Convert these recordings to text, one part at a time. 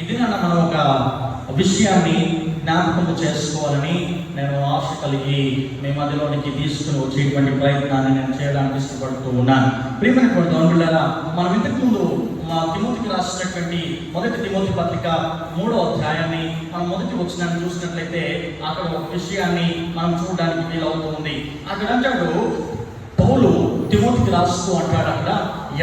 ఇది మనం ఒక విషయాన్ని జ్ఞాపకం చేసుకోవాలని నేను ఆశ కలిగి మీ మధ్యలోనికి తీసుకుని వచ్చేటువంటి ప్రయత్నాన్ని నేను చేయడానికి ఇష్టపడుతూ ఉన్నాను. ప్రియమైనటువంటి దేవునిలారా, మనం ఇంతకుముందు మా తిమోతికి రాసినటువంటి 1 తిమోతి పత్రిక 3వ అధ్యాయాన్ని మనం మొదటి వచనాన్ని చూసినట్లయితే అక్కడ ఒక విషయాన్ని మనం చూడడానికి వీలవుతుంది. అక్కడ అంటాడు, పౌలు తిమోతికి రాస్తూ అంటాడు, అక్కడ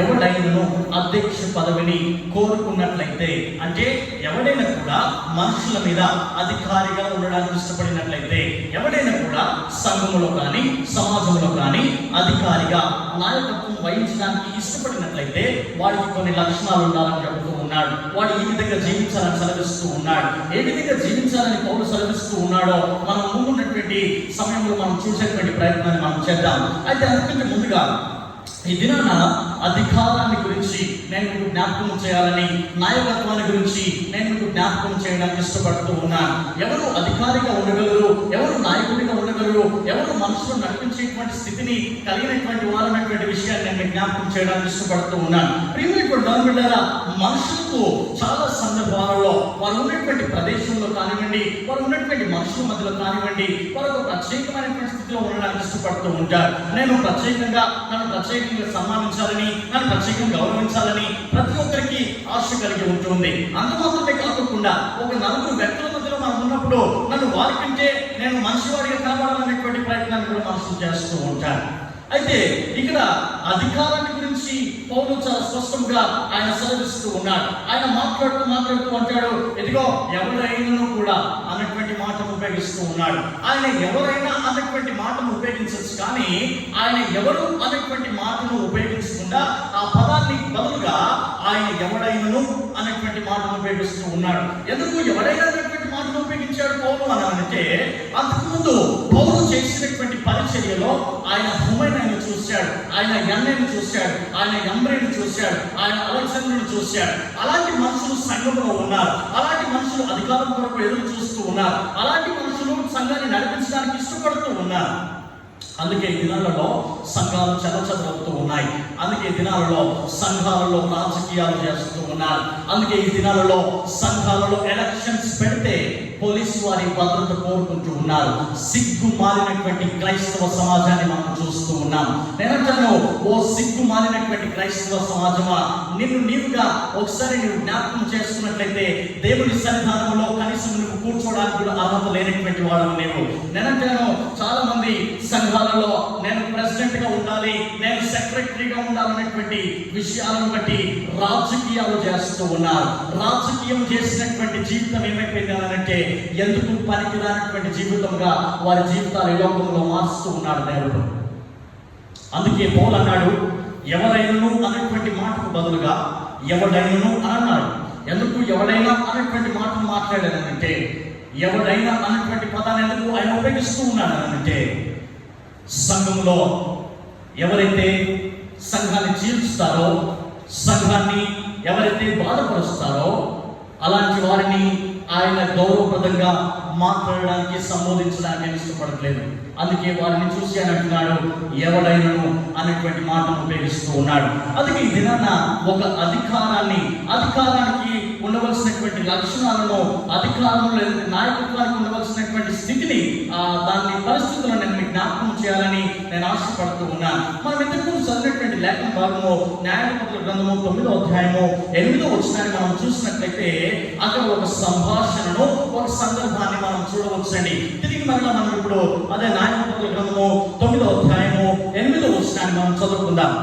ఎవడైనను అధ్యక్ష పదవిని కోరుకున్నట్లయితే, అంటే ఎవడైనా కూడా మనుషుల మీద అధికారిగా ఉండడానికి ఇష్టపడినట్లయితే, ఎవడైనా కూడా సంఘములో కానీ సమాజంలో కానీ అధికారిగా నాయకత్వం వహించడానికి ఇష్టపడినట్లయితే వాడికి కొన్ని లక్షణాలు ఉండాలని చెబుతూ ఉన్నాడు. వాడు ఈ విధంగా జీవించాలని సెలవిస్తూ ఉన్నాడు. ఏ విధంగా జీవించాలని పౌలు సెలవిస్తూ ఉన్నాడో మనం ముందున్నటువంటి సమయంలో మనం చూసేటువంటి ప్రయత్నాన్ని మనం చేద్దాం. అయితే అందుకంటే ముందుగా ఈ దినాన అధికారాన్ని గురించి నేను మీకు జ్ఞాపకం చేయాలని, నాయకత్వాన్ని గురించి నేను మీకు జ్ఞాపకం చేయడానికి ఇష్టపడుతూ ఉన్నాను. ఎవరు అధికారిగా ఉండగలరు, ఎవరు నాయకుడిగా ఉండగలరు, ఎవరు మనుషులు నడిపించేటువంటి స్థితిని కలిగినటువంటి వారు అన్నటువంటి విషయాన్ని నేను జ్ఞాపకం చేయడానికి ఇష్టపడుతూ ఉన్నాను. ప్రియమైనటువంటి దేవునిలారా, మనుషులకు చాలా సందర్భాలలో వారు ఉన్నటువంటి ప్రదేశంలో కానివ్వండి, వారు ఉన్నటువంటి మనుషుల మధ్యలో కానివ్వండి, వారు ఒక ప్రత్యేకమైనటువంటి స్థితిలో ఉండడానికి ఇష్టపడుతూ ఉంటారు. నన్ను ప్రత్యేకంగా సన్మానించాలని, నన్ను ప్రత్యేకంగా గౌరవించాలని ప్రతి ఒక్కరికి ఆశ కలిగి ఉంటుంది. అందుమాత్రమే కాకుండా ఒక నలుగురు వ్యక్తుల మధ్యలో మనం ఉన్నప్పుడు నన్ను వారికంటే నేను మనిషివాడిగా కనబడాలనేటువంటి ప్రయత్నాన్ని కూడా మనుషులు చేస్తూ ఉంటారు. అయితే ఇక్కడ అధికారాన్ని గురించి పౌలు చాలా స్పష్టంగా ఆయన సెలవిస్తూ ఉన్నాడు. ఆయన మాట్లాడుతూ అంటాడు, ఇదిగో ఎవరైనా కూడా అన్నటువంటి మాటను ఉపయోగిస్తూ ఉన్నాడు. ఆయన ఎవరైనా అన్నటువంటి మాటను ఉపయోగించవచ్చు, కానీ ఆయన ఎవరు అన్నటువంటి మాటను ఉపయోగించకుండా ఆ పదాన్ని బదులుగా ఆయన ఎవడైనను అన్నటువంటి మాటను ఉపయోగిస్తూ ఉన్నాడు. ఎందుకు ఎవడైనా అన్నటువంటి మాటను ఉపయోగించాడు పౌలు అని అంటే, అంతకుముందు పౌలు చేసినటువంటి పరిచర్యలో ఆయన హుమైనాను చూశాడు, ఆయన యన్నను చూశాడు, ఆయన యంబ్రేను చూశాడు, ఆయన అలెగ్జాండర్ను చూశాడు. అలాంటి మనుషులు సంఘంలో ఉన్నారు. అలాంటి మనుషులు అధికారం కొరకు ఎదురు చూస్తూ ఉన్నారు. అలాంటి మనుషులు సంఘాన్ని నడిపించడానికి ఇష్టపడుతూ ఉన్నారు. అందుకే ఈ దినాలలో సంఘాలు చెలచెదరవుతూ ఉన్నాయి. అందుకే ఈ దినాలలో సంఘాలలో రాజకీయాలు చేస్తూ ఉన్నారు. అందుకే ఈ దినాలలో సంఘాలలో ఎలక్షన్స్ పెడితే పోలీసు వారి భద్రత కోరుకుంటూ ఉన్నారు. సిగ్గు మారినటువంటి క్రైస్తవ సమాజాన్ని మనం చూస్తూ ఉన్నాం. నేనంటాను, ఓ సిగ్గు మారినటువంటి క్రైస్తవ సమాజమా, నిన్ను నీవుగా ఒకసారి నువ్వు జ్ఞాపకం చేసుకున్నట్లయితే దేవుని సన్నిధానంలో కనీసం నువ్వు కూర్చోవడానికి కూడా అర్హత లేనటువంటి వాడు నీవు. నేనంటాను, చాలా మంది సంఘాలలో నేను ప్రెసిడెంట్ గా ఉండాలి, నేను సెక్రటరీగా ఉండాలనేటువంటి విషయాలను బట్టి రాజకీయాలు చేస్తూ ఉన్నారు. రాజకీయం చేసినటువంటి జీవితం ఏమైపోయింది అంటే ఎందుకు పనికిరానటువంటి జీవితంగా వారి జీవితాలు ఈ లోకంలో మార్చుతూ ఉన్నాడు దేవుడు. అందుకే పౌలు అన్నాడు, ఎవరైనను అనేటువంటి మాటకు బదులుగా ఎవడైనను అన్నాడు. ఎందుకు ఎవడైనా అనేటువంటి మాటను మాట్లాడానంటే, ఎవడైనా అనేటువంటి పదాన్ని ఎందుకు ఆయన ఉపయోగిస్తూ ఉన్నాడు అంటే, సంఘంలో ఎవరైతే సంఘాన్ని చీల్చుతారో, సంఘాన్ని ఎవరైతే బాధపరుస్తారో అలాంటి వారిని ఆయన గౌరవప్రదంగా మాట్లాడడానికి, సంబోధించడానికి ఇష్టపడట్లేదు. అందుకే వారిని చూసి ఆయన అంటున్నాడు, ఎవడైనను అనేటువంటి మాటను ఉపయోగిస్తూ ఉన్నాడు. అందుకే ఈ దినాన ఒక అధికారానికి ఉండవలసినటువంటి లక్షణాలను, అధికారంలో నాయకత్వానికి ఉండవలసినటువంటి స్థితిని, దాని పరిస్థితులను నేను మీకు జ్ఞాపకం చేయాలని నేను ఆశపడుతూ ఉన్నాను. మనం ఇంతకు చదివినటువంటి లేఖన భాగము న్యాయాధిపతుల గ్రంథము 9వ అధ్యాయము 8వ వచనాన్ని మనం చూసినట్లయితే అక్కడ ఒక సంభాషణను, ఒక సందర్భాన్ని మనం చూడవచ్చండి. తిరిగి మరలా మనం ఇప్పుడు అదే న్యాయాధిపతుల గ్రంథము 9వ అధ్యాయము 8వ వచనాన్ని మనం చదువుకుందాం.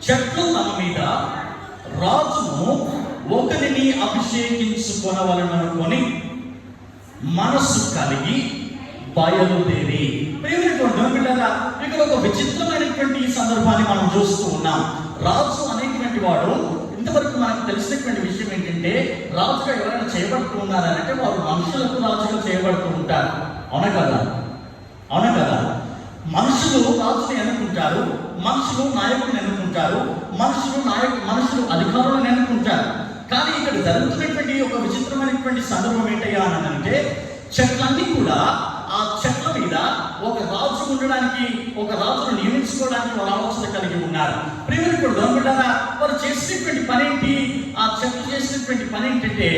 చెట్లు తన మీద రాజును ఒకరిని అభిషేకించుకొనవలననుకొని మనస్సు కలిగి బయలుదేరి. ఇక్కడ ఒక విచిత్రమైనటువంటి సందర్భాన్ని మనం చూస్తూ ఉన్నాం. రాజు అనేటువంటి వాడు, ఇంతవరకు మనకు తెలిసినటువంటి విషయం ఏంటంటే, రాజుగా ఎవరైనా చేయబడుతూ ఉన్నారంటే వారు మనుషులకు రాజుగా చేయబడుతూ ఉంటారు. అవునా కదా? మనుషులు రాజుని ఎన్నుకుంటారు, మనుషులు నాయకుడిని ఎన్నుకుంటారు, మనుషులు అధికారులను ఎన్నుకుంటారు. కానీ ఇక్కడ జరుగుతున్నటువంటి ఒక విచిత్రమైనటువంటి సందర్భం ఏంటయ్యా అని అంటే, చెట్లన్నీ కూడా ఆ చెట్ల మీద ఒక రాజు ఉండడానికి, ఒక రాజును నియమించుకోవడానికి వారు ఆలోచన కలిగి ఉన్నారు. ప్రియమైన దేవులారా, వారు చేసినటువంటి పని ఏంటి? ఆ చెట్లు చేసినటువంటి పని ఏంటంటే,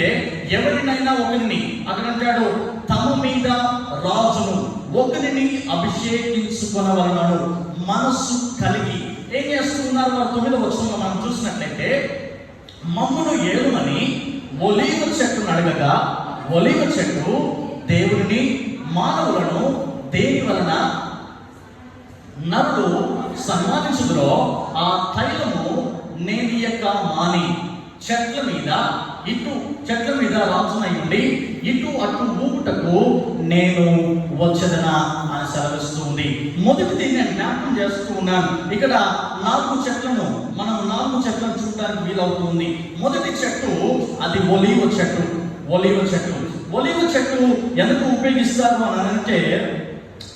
ఎవరినైనా ఒకరిని, అక్కడ అంటాడు తమ మీద రాజును ఒకరిని అభిషేకించుకొనవలెను మనస్సు కలిగి ఏం చేస్తూ ఉన్నారు? వారు 9వ వచనంలో మనం చూసినట్లయితే, మమ్మును ఏలుమని ఒలీవ చెట్టును అడగగా, ఒలీవ చెట్టు దేవుడిని మానవులను దేని వలన నరులు సన్మానించుదురో ఆ తైలము నేనియక మాని చెట్ల మీద రాజునై ఉండి ఇటు అటు ఊపుటకు నేను వచ్చదనా అని సెలవిస్తుంది. మొదటిది నేను జ్ఞాపకం చేస్తూ ఉన్నాను. ఇక్కడ 4 చెట్లను మనం 4 చెట్లను చూడడానికి వీలవుతుంది. మొదటి చెట్టు అది ఒలీవ చెట్టు. ఒలీవ చెట్టు ఎందుకు ఉపయోగిస్తారు అని అంటే,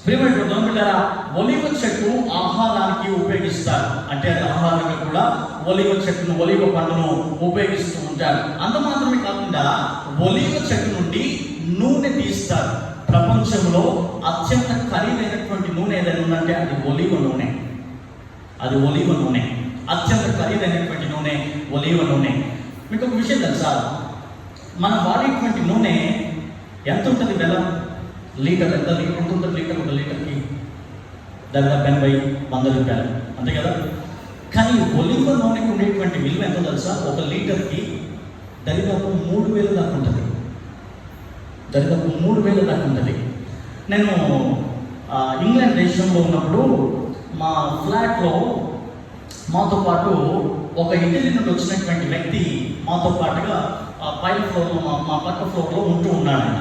ప్రియమైన దేవులారా, ఒలీవ చెట్టు ఆహారానికి ఉపయోగిస్తారు. అంటే అది ఆహారంగా కూడా ఒలీవ చెట్టును, ఒలీవ పండును ఉపయోగిస్తూ ఉంటారు. అంత మాత్రమే కాకుండా ఒలీవ చెట్టు నుండి నూనె తీస్తారు. ప్రపంచంలో అత్యంత ఖరీదైనటువంటి నూనె ఏదైనా ఉందంటే అది ఒలీవ నూనె. అత్యంత ఖరీదైనటువంటి నూనె ఒలీవ నూనె. మీకు ఒక విషయం తెలుసా? మనం వాడేటువంటి నూనె ఎంత ఉంటుంది వెల? లీటర్ ఎంత ఉంటుంది? లీటర్ ఒక లీటర్కి దాదాపు 80-100 రూపాయలు, అంతే కదా? కానీ ఒలివ నూనెకి ఉండేటువంటి విలువ ఎంతో తెలుసా? ఒక లీటర్కి దరిదాపు 3,000 దాకా ఉంటుంది. నేను ఇంగ్లాండ్ దేశంలో ఉన్నప్పుడు మా ఫ్లాట్లో మాతో పాటు ఒక ఇటలీ నుండి వచ్చినటువంటి వ్యక్తి మాతో పాటుగా పై ఫ్లోర్లో, మా పక్క ఫ్లోర్లో ఉంటూ ఉన్నాడు. ఆయన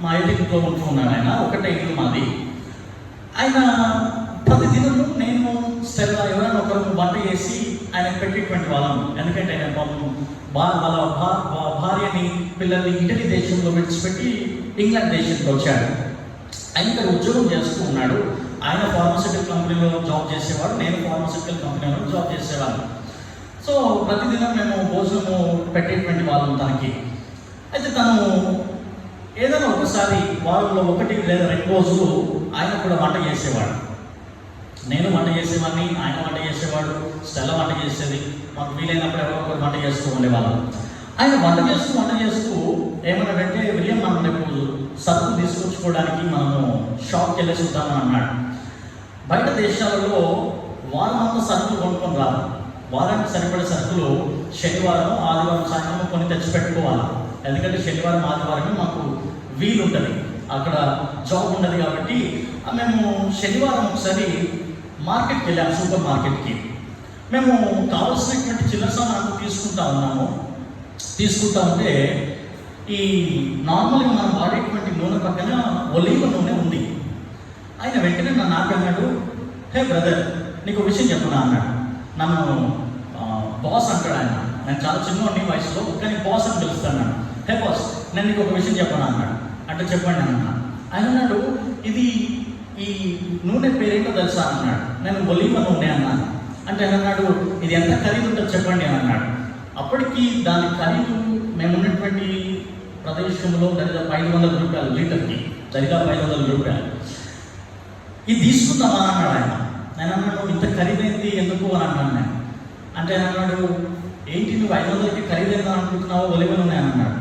మా ఇంటిలో ఉంటూ ఉన్నాడు. ఆయన ఒకటే ఇల్లు మాది. ఆయన ప్రతిదినము నేను ఎవరైనా ఒకరు వంట చేసి ఆయన పెట్టేటువంటి వాళ్ళం. ఎందుకంటే ఆయన వాళ్ళ భార్యని, పిల్లల్ని ఇటలీ దేశంలో విడిచిపెట్టి ఇంగ్లాండ్ దేశంలో వచ్చాడు. ఆయన ఇక్కడ ఉద్యోగం చేస్తూ ఉన్నాడు. ఆయన ఫార్మసిటికల్ కంపెనీలో జాబ్ చేసేవాడు, నేను ఫార్మసిటికల్ కంపెనీలో జాబ్ చేసేవాడు. సో ప్రతిదినం మేము భోజనము పెట్టేటువంటి వాళ్ళం తనకి. అయితే తను ఏదైనా ఒకసారి వారంలో 1 లేదా 2 రోజులు ఆయన కూడా వంట చేసేవాడు. నేను వంట చేసేవాడిని, ఆయన వంట చేసేవాడు, స్టెల్ల వంట చేసేది. మాకు వీలైనప్పుడు ఎవరో ఒకరు వంట చేస్తూ ఉండేవాళ్ళం. ఆయన వంట చేస్తూ ఏమన్నాడంటే, విలియం మనం రేపు సరుకులు తీసుకొచ్చుకోవడానికి మనము షాప్కి వెళ్ళేసి ఉంటామని అన్నాడు. బయట దేశాలలో వారమంతా సరుకులు కొనుక్కొని రాదు. వారానికి సరిపడే సరుకులు శనివారం, ఆదివారం సాయంత్రం కొన్ని తెచ్చిపెట్టుకోవాలి. ఎందుకంటే శనివారం, ఆదివారమే మాకు వీలు ఉంటుంది, అక్కడ జాబ్ ఉండదు. కాబట్టి మేము శనివారం ఒకసారి మార్కెట్కి వెళ్ళాము, సూపర్ మార్కెట్కి. మేము కావాల్సినటువంటి చిల్లర సామాను తీసుకుంటా ఉంటే ఈ నార్మల్గా మనం వాడేటువంటి నూనె పక్కన ఒలీవ నూనె ఉంది. ఆయన వెంటనే నన్ను ఆపన్నాడు, హే బ్రదర్, నీకు విషయం చెప్పనా అన్నాడు. నన్ను బాస్ అంటాడు ఆయన. నేను చాలా చిన్నవాడిని వయసులో, కానీ బాస్ అని పిలుస్తాను. హే బాస్, నేను నీకు ఒక విషయం చెప్పనా అన్నాడు. అంటే చెప్పండి అని అన్నాడు. ఆయన అన్నాడు, ఇది ఈ నూనె పేరేంటో తెలుసా అన్నాడు. నేను ఒలీవ నూనె అన్నాను. అంటే ఆయన అన్నాడు, ఇది ఎంత ఖరీదు ఉంటుందో చెప్పండి అని అన్నాడు. అప్పటికి దాని ఖరీదు మేము ఉన్నటువంటి ప్రదేశంలో దరిదాపు 500 రూపాయలు లీటర్కి, దరిదాపు 500 రూపాయలు. ఇది తీసుకుందామా అన్నాడు ఆయన. నేను అన్నాడు, ఇంత ఖరీదైంది ఎందుకు అని అన్నాను నేను. అంటే ఆయన అన్నాడు, ఏంటి నువ్వు 500కి ఖరీదైందా అనుకుంటున్నావు? ఒలివ నూనె అని అన్నాడు.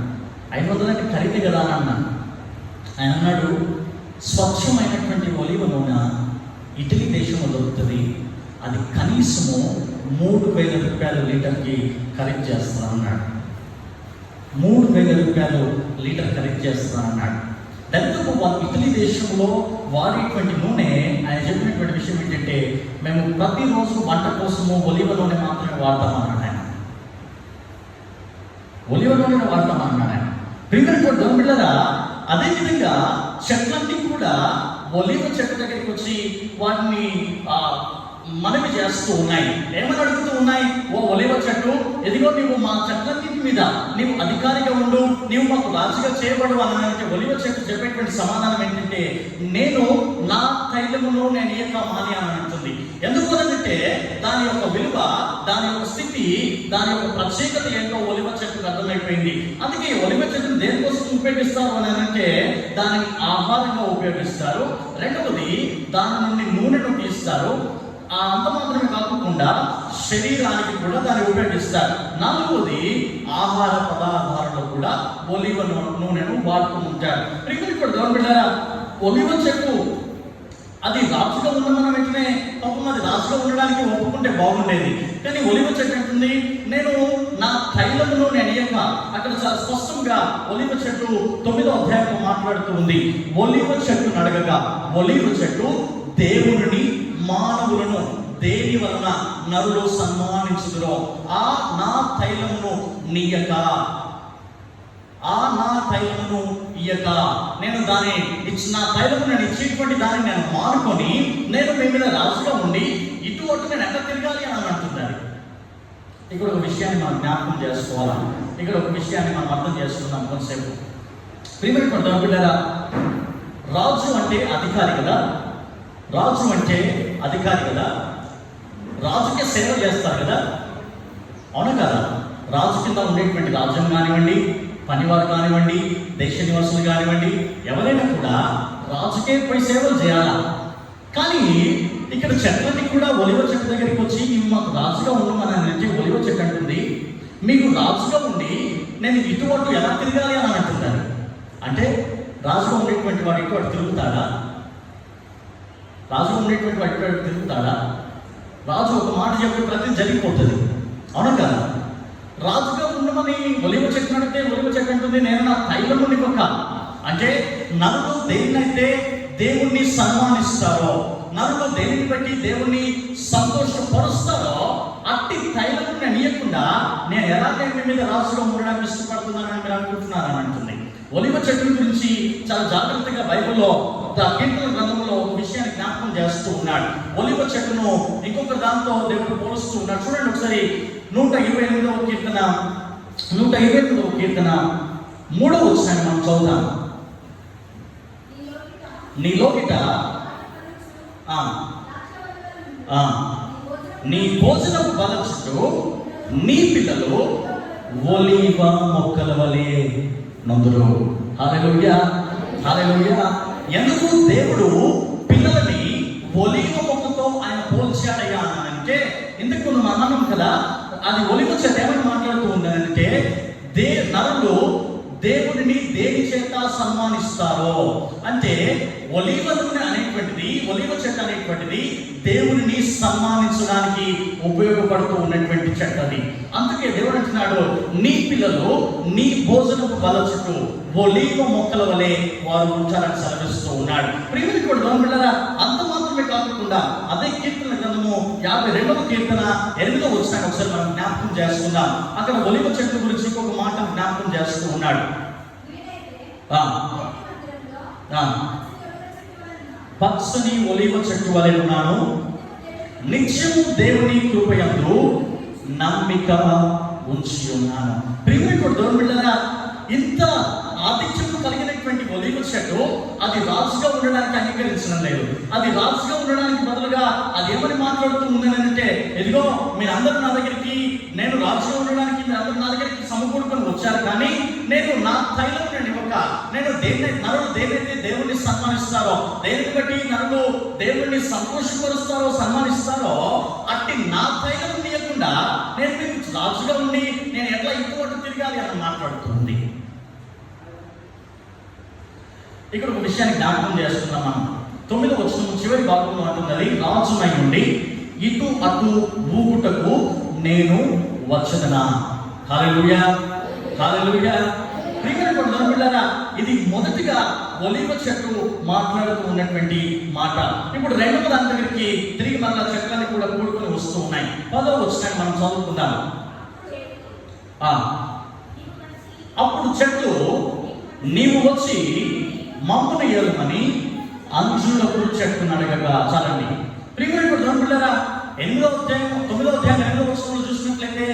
500 అంటే ఖరీదే కదా అని అన్నాను. ఆయన అన్నాడు, స్వచ్ఛమైనటువంటి ఒలివ నూనె ఇటలీ దేశంలో దొరుకుతుంది, అది కనీసము 3,000 రూపాయలు లీటర్కి ఖరీదు చేస్తాను అన్నాడు. 3,000 రూపాయలు లీటర్ ఖరీదు చేస్తాను అన్నాడు. దాంతో ఇటలీ దేశంలో వాడేటువంటి నూనె, ఆయన చెప్పినటువంటి విషయం ఏంటంటే, మేము ప్రతిరోజు వంట కోసము ఒలివ నూనె మాత్రమే వాడతామన్నాడు ఆయన. ఒలివ నూనె వాడతామన్నాడు ఆయన. ప్రియమైనటువంటి దేవులారా, అదేవిధంగా చెట్లన్నీ కూడా ఒలివ చెట్టు దగ్గరికి వచ్చి వాటిని మనవి చేస్తూ ఉన్నాయి. ఏమని అడుగుతూ ఉన్నాయి? ఓ ఒలివ చెట్టు, ఎదిగో నీవు మా చెట్లన్నింటి మీద నీవు అధికారిగా ఉండు, నీవు మాకు రాజుగా చేయబడు అనంటే ఒలివ చెట్టు చెప్పేటువంటి సమాధానం ఏంటంటే, నేను నా తైలమును నేను ఏక మాని అని అంటుంది. ఎందుకు అనంటే దాని యొక్క విలువ, దాని యొక్క స్థితి, దాని యొక్క ప్రత్యేకత ఏంటో ఒలివ చెట్టుకు అర్థమైపోయింది. అందుకే ఒలివ చెట్టును దేనికోసం ఉపయోగిస్తారు అని అంటే దానిని ఆహారంగా ఉపయోగిస్తారు. రెండవది దాని నుండి నూనెను తీస్తారు. అంత మాత్రమే కాకుండా శరీరానికి కూడా దాన్ని ఉపయోగిస్తారు. నాలుగవది ఆహార పదార్థాలలో కూడా ఒలివ నూనెను వాడుతూ ఉంటారు. ఇక్కడ కూడా గవర్నమెంట్ ఒలివ చెట్టు అది రాజుగా ఉన్న మనం వెంటనే పాపం అది రాజుగా ఉండడానికి ఒప్పుకుంటే బాగుండేది. కానీ ఒలివ చెట్టు అంటుంది, నేను నా తైలమును నెనయక. అక్కడ చాలా స్పష్టంగా ఒలివ చెట్టు 9వ అధ్యాయంలో మాట్లాడుతూ ఉంది. ఒలివ చెట్టు నడగగా, ఒలివ చెట్టు దేవుని మానవులను దేని వలన నరులు సన్మానించుదురో ఆ నా తైలమును నీయక, ఆ నా తైలమును ఇయ్యక, నేను దాన్ని నా తైలము నేను ఇచ్చేటువంటి దాన్ని నేను మానుకొని నేను మీ మీద రాజుగా ఉండి ఇటువంటి నేను ఎక్కడ తిరగాలి అని అంటున్నారు. ఇక్కడ ఒక విషయాన్ని మనం జ్ఞాపకం చేసుకోవాలా, ఇక్కడ ఒక విషయాన్ని మనం అర్థం చేసుకుందాం కొంతసేపు. ప్రియమైన బిడ్డలారా, రాజు అంటే అధికారి కదా, రాజు అంటే అధికారి కదా, రాజుకే సేవ చేస్తారు కదా, అవును కదా. రాజు కింద ఉండేటువంటి రాజ్యం కానివ్వండి, పనివారు కానివ్వండి, దేశ నివాసులు కానివ్వండి, ఎవరైనా కూడా రాజుకే పోయి సేవలు చేయాలా. కానీ ఇక్కడ చెట్లకి కూడా ఒలివ చెట్టు దగ్గరికి వచ్చి మాకు రాజుగా ఉండమని అంటే ఒలివ చెట్టు అంటుంది, మీకు రాజుగా ఉండి నేను ఇటువంటి ఎలా తిరగాలి అని అంటున్నారు. అంటే రాజుగా ఉండేటువంటి వాడు ఇటువంటి తిరుగుతాడా? రాజుగా ఉండేటువంటి వాడు ఇటువంటి తిరుగుతాడా? రాజు ఒక మాట చెప్పి ప్రతి జరిగిపోతుంది, అవును కదా. రాజుగా ఉండమని ఒలివ చెట్టు నడితే ఒలివ చెట్టు అంటుంది, నేను నా తైలముని ఒక. అంటే నరులు దేన్నైతే దేవుణ్ణి సన్మానిస్తారో, నరులు దేనిని బట్టి దేవుణ్ణి సంతోషపరుస్తారో అట్టి తైలము నేను ఇయ్యకుండా నేను ఎలాగైనా మీ మీద రాజుగా ఉండడానికి ఇష్టపడుతున్నానని మీరు అనుకుంటున్నారని అంటుంది. ఒలివ చెట్టు గురించి చాలా జాగ్రత్తగా బైబిల్లో కీర్తన గ్రంథంలో ఒక విషయాన్ని జ్ఞాపకం చేస్తూ ఉన్నాడు. ఒలివ చెట్టును ఇంకొక దాంతో దేవుడు పోలుస్తూ ఉన్నాడు. చూడండి ఒకసారి 128వ కీర్తన 128వ కీర్తన 3వ వచనాన్ని మనం చదువుదాం. నీ లోకిట నీ భోజనపు బల చుట్టూ నీ పిల్లలు ఒలివ మొక్కల వలె నందురు. హల్లెలూయా, హల్లెలూయా. ఎందుకు దేవుడు పిల్లలని ఒలివ మొక్కతో ఆయన పోల్చాడయ్యా అని అంటే, ఎందుకు మనం అన్నాం కదా, అది ఒలివ చెట్టు ఏమని మాట్లాడుతూ ఉందంటే, నరులు దేవుడిని దేని చేత సన్మానిస్తారో అంటే ఒలివ నూనె అనేటువంటిది, ఒలివ చెట్టు అనేటువంటిది దేవుడిని సన్మానించడానికి ఉపయోగపడుతూ ఉన్నటువంటి చెట్టు అది. అందుకే దేవుడు అంటున్నాడు, నీ పిల్లలు నీ భోజనపు బల చుట్టూ ఒలివ మొక్కల వలె వారు ఉంటారని సెలవిస్తూ ఉన్నాడు. ప్రియమైన కూడా గవర్నమెంట్ అంత మాత్రమే కాకుండా అదే కీర్తన గ్రంథము 52వ కీర్తన 8వ వచనాన్ని ఒకసారి మనం జ్ఞాపకం చేసుకుందాం. అక్కడ ఒలివ చెట్టు గురించి ఇంకొక మాట జ్ఞాపకం చేస్తూ ఉన్నాడు. పచ్చని ఒలివ చెట్టు వలె ఉన్నాను, నిత్యము దేవుని కృపయందు నమ్మిక ఉంచి ఉన్నాను. ప్రియమైన గవర్నమెంట్ ఇంత ఆతిథ్యం కలిగినటువంటి ఒలివ చెట్టు అది రాజుగా ఉండడానికి అంగీకరించడం లేదు. అది రాజుగా ఉండడానికి బదులుగా అది ఏమని మాట్లాడుతూ ఉందని అంటే, ఎదిగో మీరందరూ నా దగ్గరికి, నేను రాజుగా ఉండడానికి మీరందరూ నా దగ్గరికి సమకూడుకొని వచ్చారు, కానీ నేను నా తైలం నేను ఇవ్వక, నేను నరులు దేనైతే దేవుణ్ణి సన్మానిస్తారో, దేనిని బట్టి నరులు దేవుణ్ణి సంతోషపరుస్తారో సన్మానిస్తారో అట్టి నా తైలం ఇవ్వకుండా నేను మీకు రాజుగా ఉండి నేను ఎట్లా ఇటువంటి తిరగాలి అని మాట్లాడుతుంది. ఇక్కడ ఒక విషయాన్ని జ్ఞాపకం చేస్తున్నాం మనం. 9వ వచనం చివరి భాగంలో అంటున్నది, రాజునై ఉండి ఇటు అటు ఊగుటకు నేను వచ్చదనా. హల్లెలూయా, హల్లెలూయా. ప్రియమైన ఇది మొదటిగా ఒలివ చెట్టు మాట్లాడుతూ ఉన్నటువంటి మాట. ఇప్పుడు రెండవ దాని దగ్గరికి తిరిగి మళ్ళా చెట్లని కూడా కూడుకొని వస్తూ ఉన్నాయి. 10వ వచనాన్ని మనం చదువుకుందాం. అప్పుడు చెట్లు నీవు వచ్చి మమ్మను ఏలుమని అంజురపు చెట్టును అడగగా. చాలండి. ప్రియమైన పిల్లరా, 9వ అధ్యాయం 8వ వచనంలో చూసినట్లయితే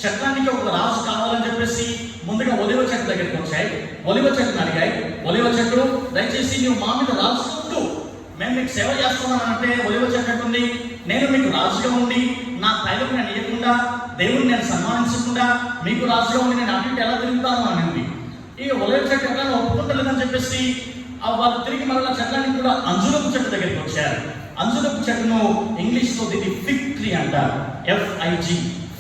చట్టానికి ఒక రాజు కావాలని చెప్పేసి ముందుగా ఒలివ చెట్టు దగ్గరికి వచ్చాయి. ఒలివ చెట్టును అడిగాయి. ఒలివ చెట్టు, దయచేసి నువ్వు మా మీద రాజుగా ఉండు, మేము మీకు సేవ చేస్తున్నాను అంటే ఒలివ చెట్టు అంటుంది, నేను మీకు రాజుగా ఉండి నా తైలం నేను ఇవ్వకుండా, దేవుడిని నేను సన్మానించకుండా మీకు రాజుగా ఉండి నేను అటు ఎలా తిరుగుతాను అనింది. ఈ ఒలివ చెట్టు ఎట్లా వాళ్ళు తిరిగి మరలా చెట్లని కూడా అంజురపు చెట్టు దగ్గరికి వచ్చారు. అంజురపు చెట్టును ఇంగ్లీష్లో దీన్ని ఫిగ్ ట్రీ అంటారు. FIG,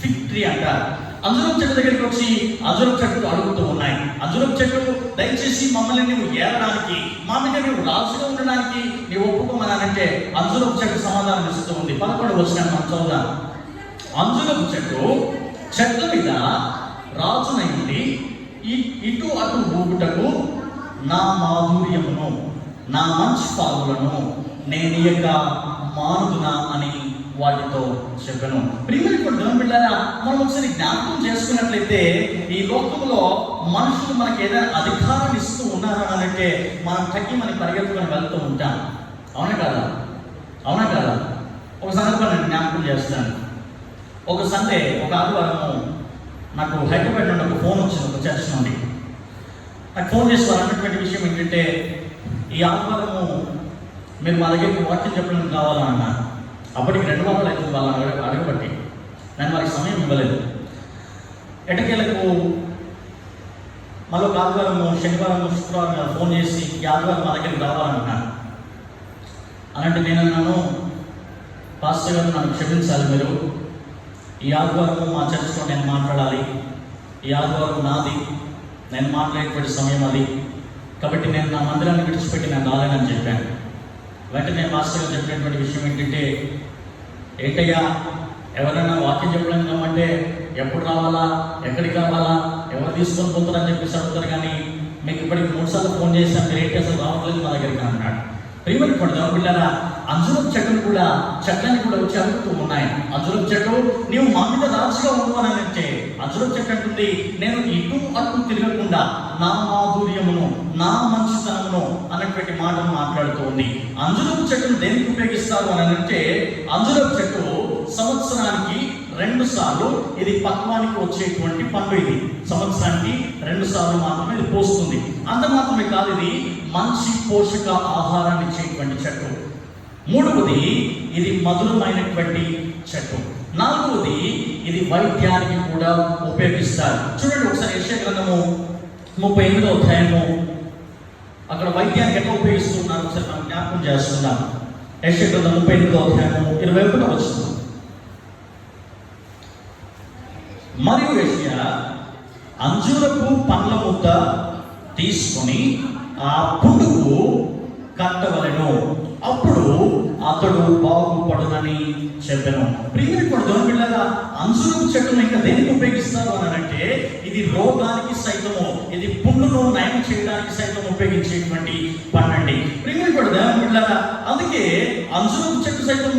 ఫిగ్ ట్రీ అంటారు. అంజురపు చెట్టు దగ్గరికి వచ్చి అంజురపు చెట్టు అడుగుతూ ఉన్నాయి, అంజురపు చెట్టు దయచేసి మమ్మల్ని నువ్వు ఏలడానికి, మా మీద నువ్వు రాజుగా ఉండడానికి నీవు ఒప్పుకోమనంటే అంజురపు చెట్టు సమాధానం ఇస్తూ ఉంది. 11 వచనం మనం చదువుదాం. అంజురపు చెట్ల మీద రాజునై ఉండి ఇటు అటు ఊగుటకు నా మాధుర్యమును నా మంచి ఫలములను నేను ఇక మానుదునా అని వాటితో చెప్పాను. ప్రియమైన దేవుని బిడ్డలారా, మనం ఒకసారి జ్ఞాపకం చేసుకున్నట్లయితే ఈ లోకంలో మనుషులు మనకి ఏదైనా అధికారం ఇస్తూ ఉన్నారా అంటే మనం తగ్గి మనకి పరిగెత్తుకొని వెళ్తూ ఉంటాం. అవునా కాదా? అవునా కాదా? ఒక సందర్భం నేను జ్ఞాపకం చేస్తాను. ఒక సండే, ఒక ఆదివారము నాకు హైదరాబాద్ నుండి ఒక ఫోన్ వచ్చింది, ఒక చర్చ్ నుండి. నాకు ఫోన్ చేసి వాళ్ళు అన్నటువంటి విషయం ఏంటంటే, ఈ ఆదివారము మీరు మా దగ్గరికి వాక్యం చెప్పడానికి కావాలని అన్నారు. అప్పటికి 2 వారాలు అవుతుంది వాళ్ళని అడగబట్టి. నేను వారికి సమయం ఇవ్వలేదు. ఎటకేలకు మళ్ళీ ఒక ఆదివారము, శనివారం, శుక్రవారం ఫోన్ చేసి ఈ ఆదివారం మా దగ్గరికి రావాలన్నారు. అలాంటి నేను అన్నాను, పాస్టర్ గారు నన్ను క్షమించాలి, మీరు ఈ ఆదివారము మా చర్చ్లో నేను మాట్లాడాలి, ఈ ఆదివారం నాది, నేను మాట్లాడేటువంటి సమయం అది, కాబట్టి నేను నా మందిరాన్ని విడిచిపెట్టి నేను రాలేనని చెప్పాను. వెంటనే మాస్టర్ గారు చెప్పినటువంటి విషయం ఏంటంటే, ఏంటయ్యా ఎవరైనా వాక్యం చెప్పడానికి రమ్మంటే ఎప్పుడు రావాలా, ఎక్కడికి రావాలా, ఎవరు తీసుకొని పోతారని చెప్పేసి అడుగుతారు, కానీ మీకు ఇప్పటికి 3 సార్లు ఫోన్ చేశాను, మీరు ఏంటి అసలు రావట్లేదు మా దగ్గరికి అన్నాడు. ప్రియమైన దేవుని బిడ్డలారా, అంజురపు చెట్లని కూడా వచ్చి అడుగుతూ ఉన్నాయి. అంజురపు చెట్టు నీవు మా మీద రాజుగా ఉండవనంటే అంజురపు చెట్టు అంటుంది, నేను ఇటు అటు తిరగకుండా నా మాధుర్యమును నా మంచితనమును అన్నటువంటి మాటను మాట్లాడుతూ ఉంది. అంజురపు చెట్టును దేనికి ఉపయోగిస్తారు అని అంటే, అంజురపు చెట్టు సంవత్సరానికి 2 సార్లు ఇది పక్వానికి వచ్చేటువంటి పండు. ఇది సంవత్సరానికి 2 సార్లు మాత్రమే ఇది పోస్తుంది. అంత మాత్రమే కాదు, ఇది మంచి పోషక ఆహారాన్ని ఇచ్చేటువంటి చెట్టు. 3వది, ఇది మధురమైనటువంటి చెట్టు. 4వది, ఇది వైద్యానికి కూడా ఉపయోగిస్తారు. చూడండి ఒకసారి యెషయా గ్రంథము 38వ అధ్యాయము, అక్కడ వైద్యానికి ఎట్లా ఉపయోగిస్తున్నారు ఒకసారి మనం జ్ఞాపకం చేస్తున్నాం. యెషయా గ్రంథం 38వ అధ్యాయము 21వ వచనం. మరియు యెషయా అంజూరపు పండ్ల ముద్ద తీసుకొని ఆ పుండుకు కట్టవలెను, అప్పుడు అతడు బాగుపడునని చెప్పాను. ప్రియమైన దేవుని బిడ్డలారా, అంజూరపు చెట్టును ఇంకా దేనికి ఉపయోగిస్తారు అని అంటే, ఇది రోగానికి సైతము, ఇది పుండును నయం చేయడానికి సైతం ఉపయోగించేటువంటి పండండి. ప్రియమైన దేవుని బిడ్డలారా, అందుకే అంజూరపు చెట్టు సైతం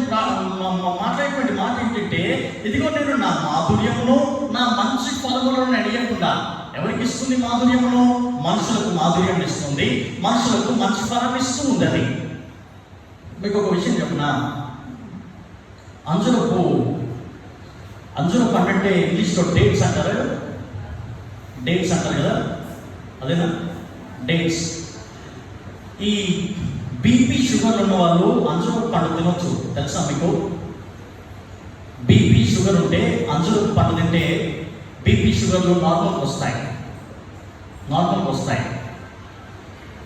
మాట్లాడేటువంటి మాట ఏంటంటే, ఇదిగో నేను నా మాధుర్యమును నా మంచి ఫలములను అడిగకుండా, ఎవరికి ఇస్తుంది మాధుర్యమును? మనుషులకు మాధుర్యం ఇస్తుంది, మనుషులకు మంచి ఫలం ఇస్తూ ఉంది. మీకు ఒక విషయం చెప్పనా, అంజురపు అంటే ఇంగ్లీష్లో డేట్స్ అంటారు. డేట్స్ అంటారు కదా, అదేనా డేట్స్. ఈ బీపీ షుగర్ ఉన్న వాళ్ళు అంజురపు పండు తినొచ్చు, తెలుసా మీకు? బీపీ షుగర్ ఉంటే అంజురపు పండు తింటే బీపీ షుగర్లు నార్మల్కి వస్తాయి.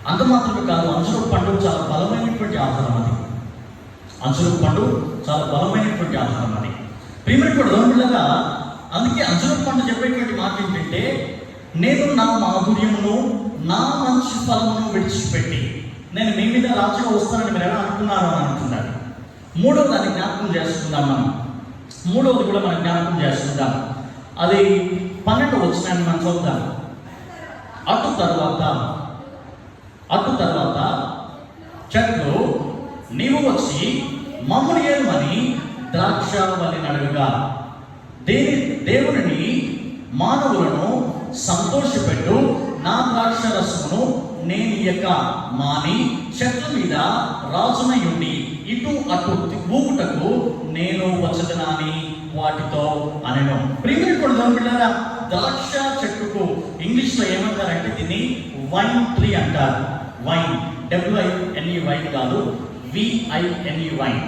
అంత మాత్రమే కాదు, అంజురపు పండు చాలా బలమైనటువంటి ఆహారం అది. అంజురపు పండు చాలా బలమైనటువంటి ఆహారం అది. ప్రియమైన దేవుని బిడ్డలారా, అందుకే అంజురపు పండు చెప్పేటువంటి మాట ఏంటంటే, నేను నా మాధుర్యమును నా మంచి ఫలమును విడిచిపెట్టి నేను మీ మీద రాజుగా వస్తానని మీరు ఎలా అనుకున్నారో అని అంటున్నారు. 3వ దాన్ని జ్ఞాపకం చేసుకుందాం మనం. 3వది కూడా మనం జ్ఞాపకం చేసుకుందాం. అది 12వ వచనాన్ని మనం చూద్దాం. అటు తర్వాత చెట్లు నీవు వచ్చి మమ్మల్ని ఏమని ద్రాక్షావల్లిని అడుగుగా, దేవుని మానవులను సంతోషపెట్టు నా ద్రాక్ష రసమును నేను ఇక మాని చెట్ల మీద రాజునై ఉండి ఇటు అటు ఊగుటకు నేను వచ్చదనాని వాటితో అనెను. ప్రియమైన దేవుని బిడ్డలారా, ద్రాక్ష చెట్టుకు ఇంగ్లీష్లో ఏమంటారంటే దీన్ని వైన్ ట్రీ అంటారు. వైన్, WINE వైన్ కాదు, VINE వైన్.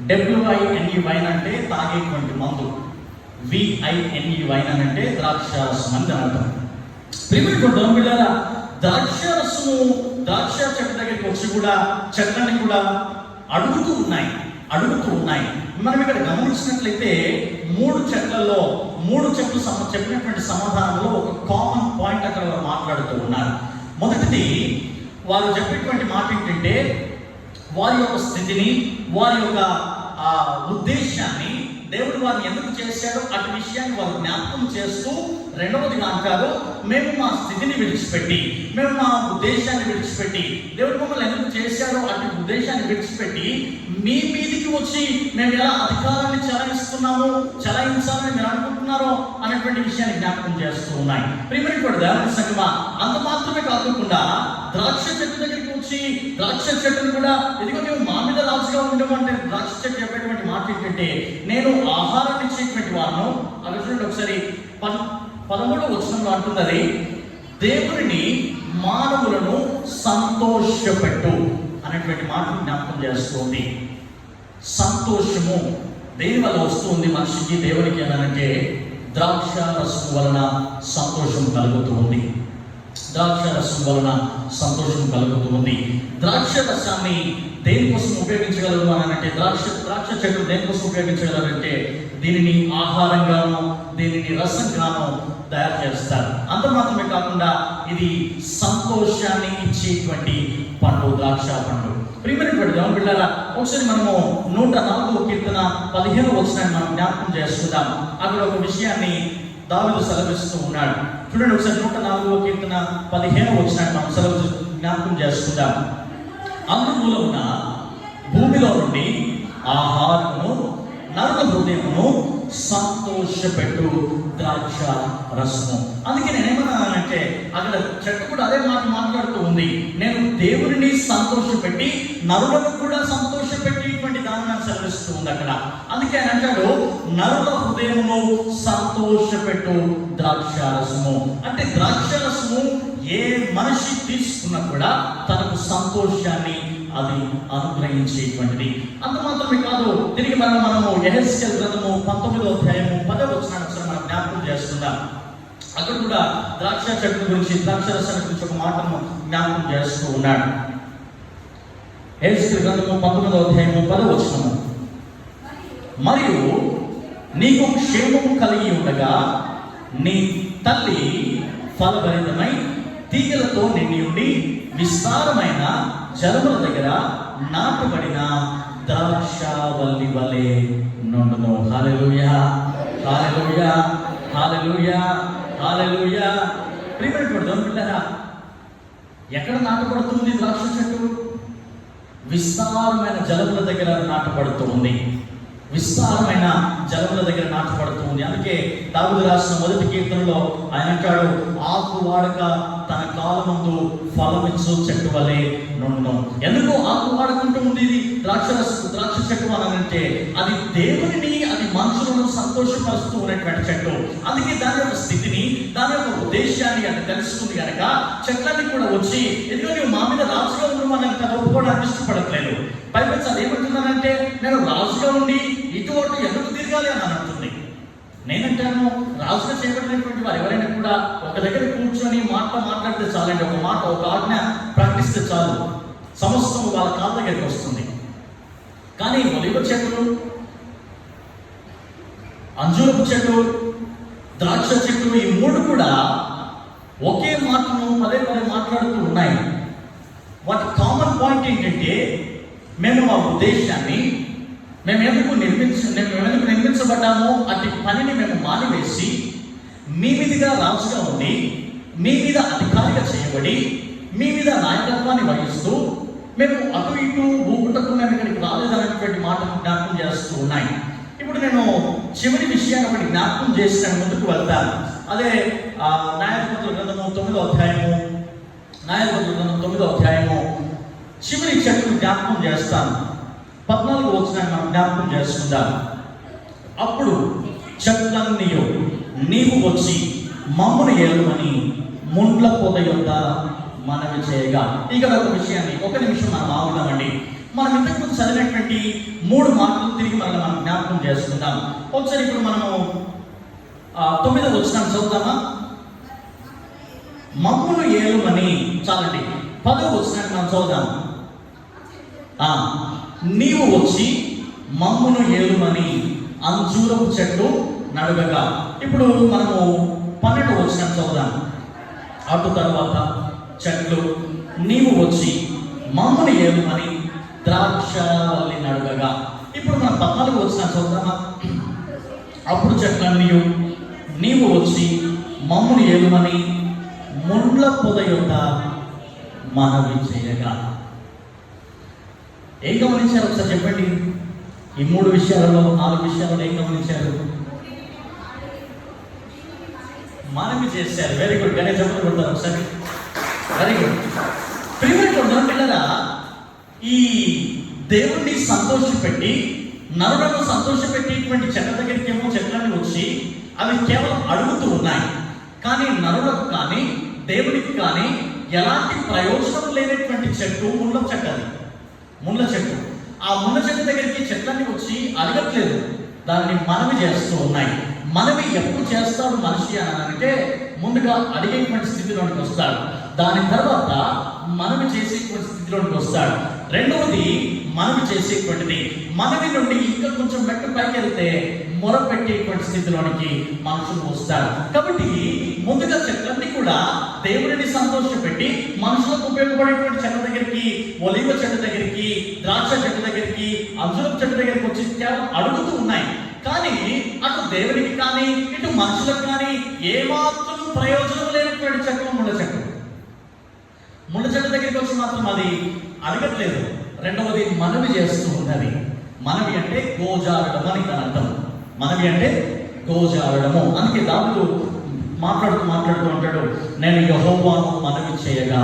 WINE వైన్ అంటే తాగేటువంటి మందు, VINE వైన్ అని అంటే ద్రాక్ష రసం అని అర్థం. ప్రియమైన దేవుని బిడ్డలారా, ద్రాక్ష చెట్టు దగ్గరికి వచ్చి కూడా చెట్లని కూడా అడుగుతూ ఉన్నాయి. మనం ఇక్కడ గమనించినట్లయితే 3 చెట్లలో 3 చెట్లు చెప్పినటువంటి సమాధానంలో ఒక కామన్ పాయింట్ అక్కడ వారు మాట్లాడుతూ ఉన్నారు. మొదటిది వారు చెప్పేటువంటి మాట ఏంటంటే వారి యొక్క స్థితిని, వారి యొక్క ఉద్దేశాన్ని, దేవుడు వారిని ఎందుకు చేశాడో అటు విషయాన్ని వారు జ్ఞాపకం చేస్తూ, రెండవదిగా అంటారు, మేము మా స్థితిని విడిచిపెట్టి, మేము మా ఉద్దేశాన్ని విడిచిపెట్టి, దేవుడు మమ్మల్ని ఎందుకు చేశాడో అటు ఉద్దేశాన్ని విడిచిపెట్టి మీ మీదికి వచ్చి మేము ఎలా అధికారాన్ని చలాయించాలని మీరు అనుకుంటున్నారో అనేటువంటి విషయాన్ని జ్ఞాపకం చేస్తూ ఉన్నాయి. ప్రియమైనటువంటి దేవుని సంగమా, అంత మాత్రమే కాకుండా ద్రాక్ష చెట్టు దగ్గరికి వచ్చి ద్రాక్ష చెట్టును కూడా ఇదిగో నువ్వు మా మీద రాజుగా ఉండమంటే ద్రాక్ష చెట్టు చెప్పేటువంటి మాట ఏంటంటే నేను ఆహారాన్ని ఇచ్చేటువంటి వాను. అక్కడ చూడండి ఒకసారి 13వ వచనంలో అంటున్నది, దేవుని మానవులను సంతోషపెట్టు అనేటువంటి మాటను జ్ఞాపకం చేస్తుంది. సంతోషము దేని వల్ల వస్తుంది మనిషికి, దేవునికి అనంటే ద్రాక్ష రసం వలన సంతోషం కలుగుతూ ఉంది. ద్రాక్ష రసాన్ని దేనికోసం ఉపయోగించగలరు అని అంటే ద్రాక్ష చెట్టు దేనికోసం ఉపయోగించగలరంటే దీనిని ఆహారంగాను దీనిని రసంగాను తయారు చేస్తారు. అంత మాత్రమే కాకుండా ఇది సంతోషాన్ని ఇచ్చేటువంటి పండు, ద్రాక్ష పండు. ప్రియమైనటువంటి దేవుని బిడ్డలారా, ఒకసారి మనము 104వ కీర్తన 15వ వచనాన్ని మనం జ్ఞాపకం చేసుకుందాం. అక్కడ ఒక విషయాన్ని దావీదు సెలవిస్తూ ఉన్నాడు. చూడండి ఒకసారి 104వ కీర్తన 15వ వచనాన్ని మనం జ్ఞాపకం చేసుకుందాం. అందుమూలమున భూమిలో నుండి ఆహారమును నరుల హృదయమును సంతోషపెట్టు ద్రాక్ష రసము. అందుకే నేనేమన్నానంటే అక్కడ చెట్టు కూడా అదే మాట మాట్లాడుతూ ఉంది, నేను దేవుడిని సంతోషపెట్టి నరులకు కూడా సంతోషపెట్టేటువంటి దాన్ని సెలవిస్తూ ఉంది అక్కడ. అందుకే ఆయన అంటాడు నరుల హృదయమును సంతోషపెట్టు ద్రాక్ష రసము. అంటే ద్రాక్ష రసము ఏ మనిషి తీసుకున్నా కూడా తనకు సంతోషాన్ని అది అనుగ్రహించేటువంటిది. అంత మాత్రమే కాదు, తిరిగి మనము యెహెజ్కేలు గ్రంథము 19వ అధ్యాయము 10వ వచనాన్ని ఒకసారి మనం జ్ఞాపకం చేసుకుందాం. అక్కడ కూడా ద్రాక్ష చెట్టు గురించి, ద్రాక్ష రసాన్ని గురించి ఒక మాటను జ్ఞాపకం చేస్తూ ఉన్నాడు. యెహెజ్కేలు గ్రంథము 19వ అధ్యాయము 10వ వచనము, మరియు నీకు క్షేమము కలిగి ఉండగా నీ తల్లి ఫలభరితమై తీగలతో నిండి ఉండి విస్తారమైన జలముల దగ్గర నాటబడిన ద్రాక్షవల్లి వలె నుండును. హల్లెలూయా, హల్లెలూయా, హల్లెలూయా, హల్లెలూయా. ప్రియమైనటువంటి దేవుని బిడ్డలారా, ఎక్కడ నాటబడుతుంది ద్రాక్ష చెట్టు? విస్తారమైన జలముల దగ్గర నాటబడుతుంది. విస్తారమైన జలముల దగ్గర నాటబడుతుంది. అందుకే దావీదు రాసిన మొదటి కీర్తనలో ఆయన అంటాడు, ఆకు వాడక తన కాలమందు ఫలమిచ్చు చెట్టు వలె నుండును. ఎందుకు ఆకు వాడుకుంటూ ఉంది ఇది ద్రాక్ష చెట్టు అనంటే అది దేవునిని, అది మనుషులను సంతోషపరుస్తూ ఉన్నటువంటి చెట్టు. అందుకే దాని యొక్క స్థితిని, దాని యొక్క ఉద్దేశాన్ని అది తెలుసుకుంది కనుక చెట్లన్నీ కూడా వచ్చి ఎందుకు నువ్వు మా మీద రాజుగా ఉండమని ఒప్పుకోవడానికి ఇష్టపడట్లేదు. పైపెచ్చి అది ఏమంటున్నానంటే నేను రాజుగా ఉండి ఇటు అటు ఎందుకు తిరగాలి అని అంటుంది. నేనంటాను రాజుగా చేయబడినటువంటి వారు ఎవరైనా కూడా ఒక దగ్గర కూర్చొని మాట్లాడితే చాలండి, ఒక మాట, ఒక ఆజ్ఞ ప్రకటిస్తే చాలు, సమస్తం వాళ్ళ కాళ్ళ దగ్గరికి వస్తుంది. కానీ ఒలివ చెట్లు, అంజూరపు చెట్టు, ద్రాక్ష చెట్టు, ఈ 3 కూడా ఒకే మాటను పదే మాట్లాడుతూ ఉన్నాయి. వాటి కామన్ పాయింట్ ఏంటంటే మేము మా ఉద్దేశాన్ని, మేము ఎందుకు నిర్మించబడ్డామో అట్టి పనిని మేము మానివేసి మీ మీదుగా రాజుగా ఉండి, మీ మీద అధికారిగా చేయబడి, మీ మీద నాయకత్వాన్ని వహిస్తూ మేము అటు ఇటు ఊగుటకు మేము ఇక్కడికి రాలేదనేటువంటి మాటను జ్ఞాపకం చేస్తూ ఉన్నాయి. ఇప్పుడు నేను చివరి విషయాన్ని ఒకటి జ్ఞాపకం చేసిన ముందుకు వెళ్తాను. అదే న్యాయాధిపతుల గ్రంథము 9వ అధ్యాయము చివరి చెట్టును జ్ఞాపకం చేస్తాను. 14వ వచనాన్ని మనం జ్ఞాపకం చేసుకుందాం. అప్పుడు చెట్లన్నీ నీవు వచ్చి మమ్మను ఏలుమని ముండ్ల పొద యొద్ద మనవి చేయగా. ఇక్కడ ఒక విషయాన్ని ఒక నిమిషం మనం ఆగుదామండి. మనం ఇంతకుముందు చదివినటువంటి 3 మాటలు తిరిగి మనం జ్ఞాపకం చేసుకుందాం. ఒకసారి ఇప్పుడు మనము 9వ వచనాన్ని చదువుతామా? మమ్మును ఏలుమని. చాలండి, 10వ వచనాన్ని మనం చదువుదాం. నీవు వచ్చి మమ్మును ఏలుమని అంజూరపు చెట్టు నడుగగా. ఇప్పుడు మనము 12వ వచనం చదువుదాం. అటు తర్వాత చెట్లు నీవు వచ్చి మమ్మును ఏలుమని ద్రాక్షవల్లి నడుగగా. ఇప్పుడు మనం 14వ వచనం చదువుదామా? అప్పుడు చెట్లన్నీ నీవు వచ్చి మమ్మును ఏలుమని ముండ్ల పొద యొక్క మనవి చేయగా. ఏం గమనించారు ఒకసారి చెప్పండి. ఈ 3 విషయాలలో 4 విషయాలలో ఏం గమనించారు? మనవి చేశారు. Very good. గణేష్ చెప్పలు కొడతారు ఒకసారి. Very good. ప్రియమైన పిల్లరా, ఈ దేవుణ్ణి సంతోషపెట్టి నరులను సంతోషపెట్టేటువంటి చెట్ల దగ్గరికి ఏమో చెట్లన్నీ వచ్చి అవి కేవలం అడుగుతూ ఉన్నాయి. కానీ నరులకు కానీ దేవునికి కానీ ఎలాంటి ప్రయోజనం లేనటువంటి చెట్టు ముళ్ళ చెట్టు. అది ముళ్ళ చెట్టు. ఆ ముళ్ళ చెట్టు దగ్గరికి చెట్లన్నీ వచ్చి అడగట్లేదు, దాన్ని మనవి చేస్తూ ఉన్నాయి. మనవి ఎప్పుడు చేస్తాడు మనిషి అని అంటే ముందుగా అడిగేటువంటి స్థితిలోనికి వస్తాడు, దాని తర్వాత మనవి చేసేటువంటి స్థితిలోనికి వస్తాడు. రెండవది మనవి చేసేటువంటిది. మనవి నుండి ఇంకా కొంచెం మెట్టు పైకి వెళ్తే మొర పెట్టేటువంటి స్థితిలోనికి మనుషులు వస్తారు. కాబట్టి ముందుగా చెట్లన్నీ కూడా దేవుడిని సంతోషపెట్టి మనుషులకు ఉపయోగపడేటువంటి చెట్ల దగ్గరికి, ఒలివ చెట్టు దగ్గరికి, ద్రాక్ష చెట్టు దగ్గరికి, అంజూరపు చెట్టు దగ్గరికి వచ్చి కేవలం అడుగుతూ ఉన్నాయి. కానీ అటు దేవుడికి కానీ ఇటు మనుషులకు కానీ ఏమాత్రం ప్రయోజనం లేనటువంటి చెట్లు ముళ్ళ చెట్టు. ముళ్ళ చెట్టు దగ్గరికి వచ్చి మాత్రం అది అడగట్లేదు. రెండవది మనవి చేస్తూ ఉన్నది. మనవి అంటే గోజారడం అని దాని అర్థం. మనవి అంటే గోజారడము. అందుకే దావీదు మాట్లాడుతూ ఉంటాడు, నేను యెహోవాను మనవి చేయగా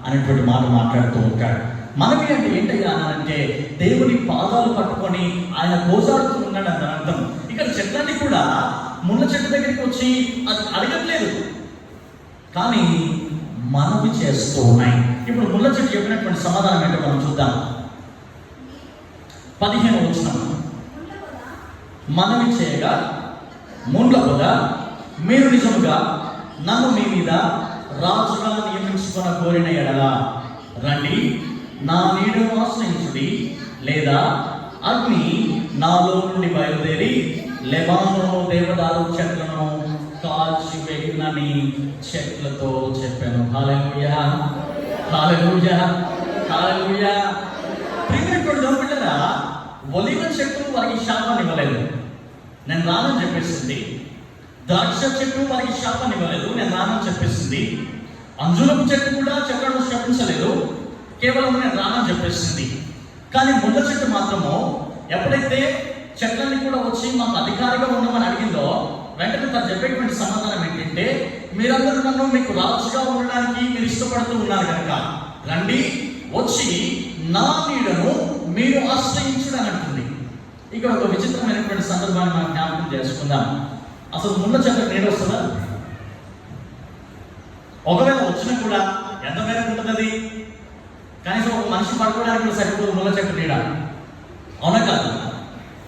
అనేటువంటి మాట మాట్లాడుతూ ఉంటాడు. మనవి అంటే ఏంటయ్యా అంటే దేవుని పాదాలు పట్టుకొని ఆయన గోజాడుతూ ఉన్నాడు అని దాని అర్థం. ఇక్కడ చెట్లన్నీ కూడా ముళ్ళ చెట్టు దగ్గరికి వచ్చి అది అడగట్లేదు, కానీ మనవి చేస్తూ ఉన్నాయి. ఇప్పుడు ముళ్ళ చెట్టు చెప్పినటువంటి సమాధానం ఏంటో మనం చూద్దాం. 15వ వచనం. మనవి చేయగా ముండ్ల పొద, మీరు నిజముగా నన్ను మీ మీద రాజుగా నియమించుకున్న కోరిన ఎడల రండి, నా నీడను ఆశ్రయించుడి, లేదా అగ్ని నాలో నుండి బయలుదేరి లెబానోను దేవదారు చెట్లను కాల్చివేయునని చెట్లతో చెప్పాను. హల్లెలూయా, హల్లెలూయా, హల్లెలూయా. ప్రియమైనటువంటి దేవుడా, ఒలివ చెట్టు వారికి శాపాన్ని ఇవ్వలేదు, నేను రానని చెప్పేసింది. ద్రాక్ష చెట్టు వారికి శాపాన్ని ఇవ్వలేదు, నేను రానని చెప్పేసింది. అంజూరపు చెట్టు కూడా చెట్లను శపించలేదు, కేవలం నేను రానని చెప్పేసింది. కానీ ముళ్ళ చెట్టు మాత్రము ఎప్పుడైతే చెట్లన్నీ కూడా వచ్చి మాకు అధికారిగా ఉండమని అడిగిందో వెంటనే తను చెప్పేటువంటి సమాధానం ఏంటంటే, మీరందరూ నన్ను మీకు రాజుగా ఉండడానికి మీరు ఇష్టపడుతూ ఉన్నారు కనుక రండి, వచ్చి నా నీడను మీరు ఆశ్రయించుడని అంటుంది. ఇక్కడ ఒక విచిత్రమైనటువంటి సందర్భాన్ని మనం జ్ఞాపకం చేసుకుందాం. అసలు ముళ్ళ చెట్టు నీడ వస్తుందా? ఒకవేళ వచ్చినా కూడా ఎంత మేరకు ఉంటుంది అది? కనీసం ఒక మనిషి పడుకోవడానికి కూడా సరిపోదు ముళ్ళ చెట్టు నీడ. అవునా కాదు?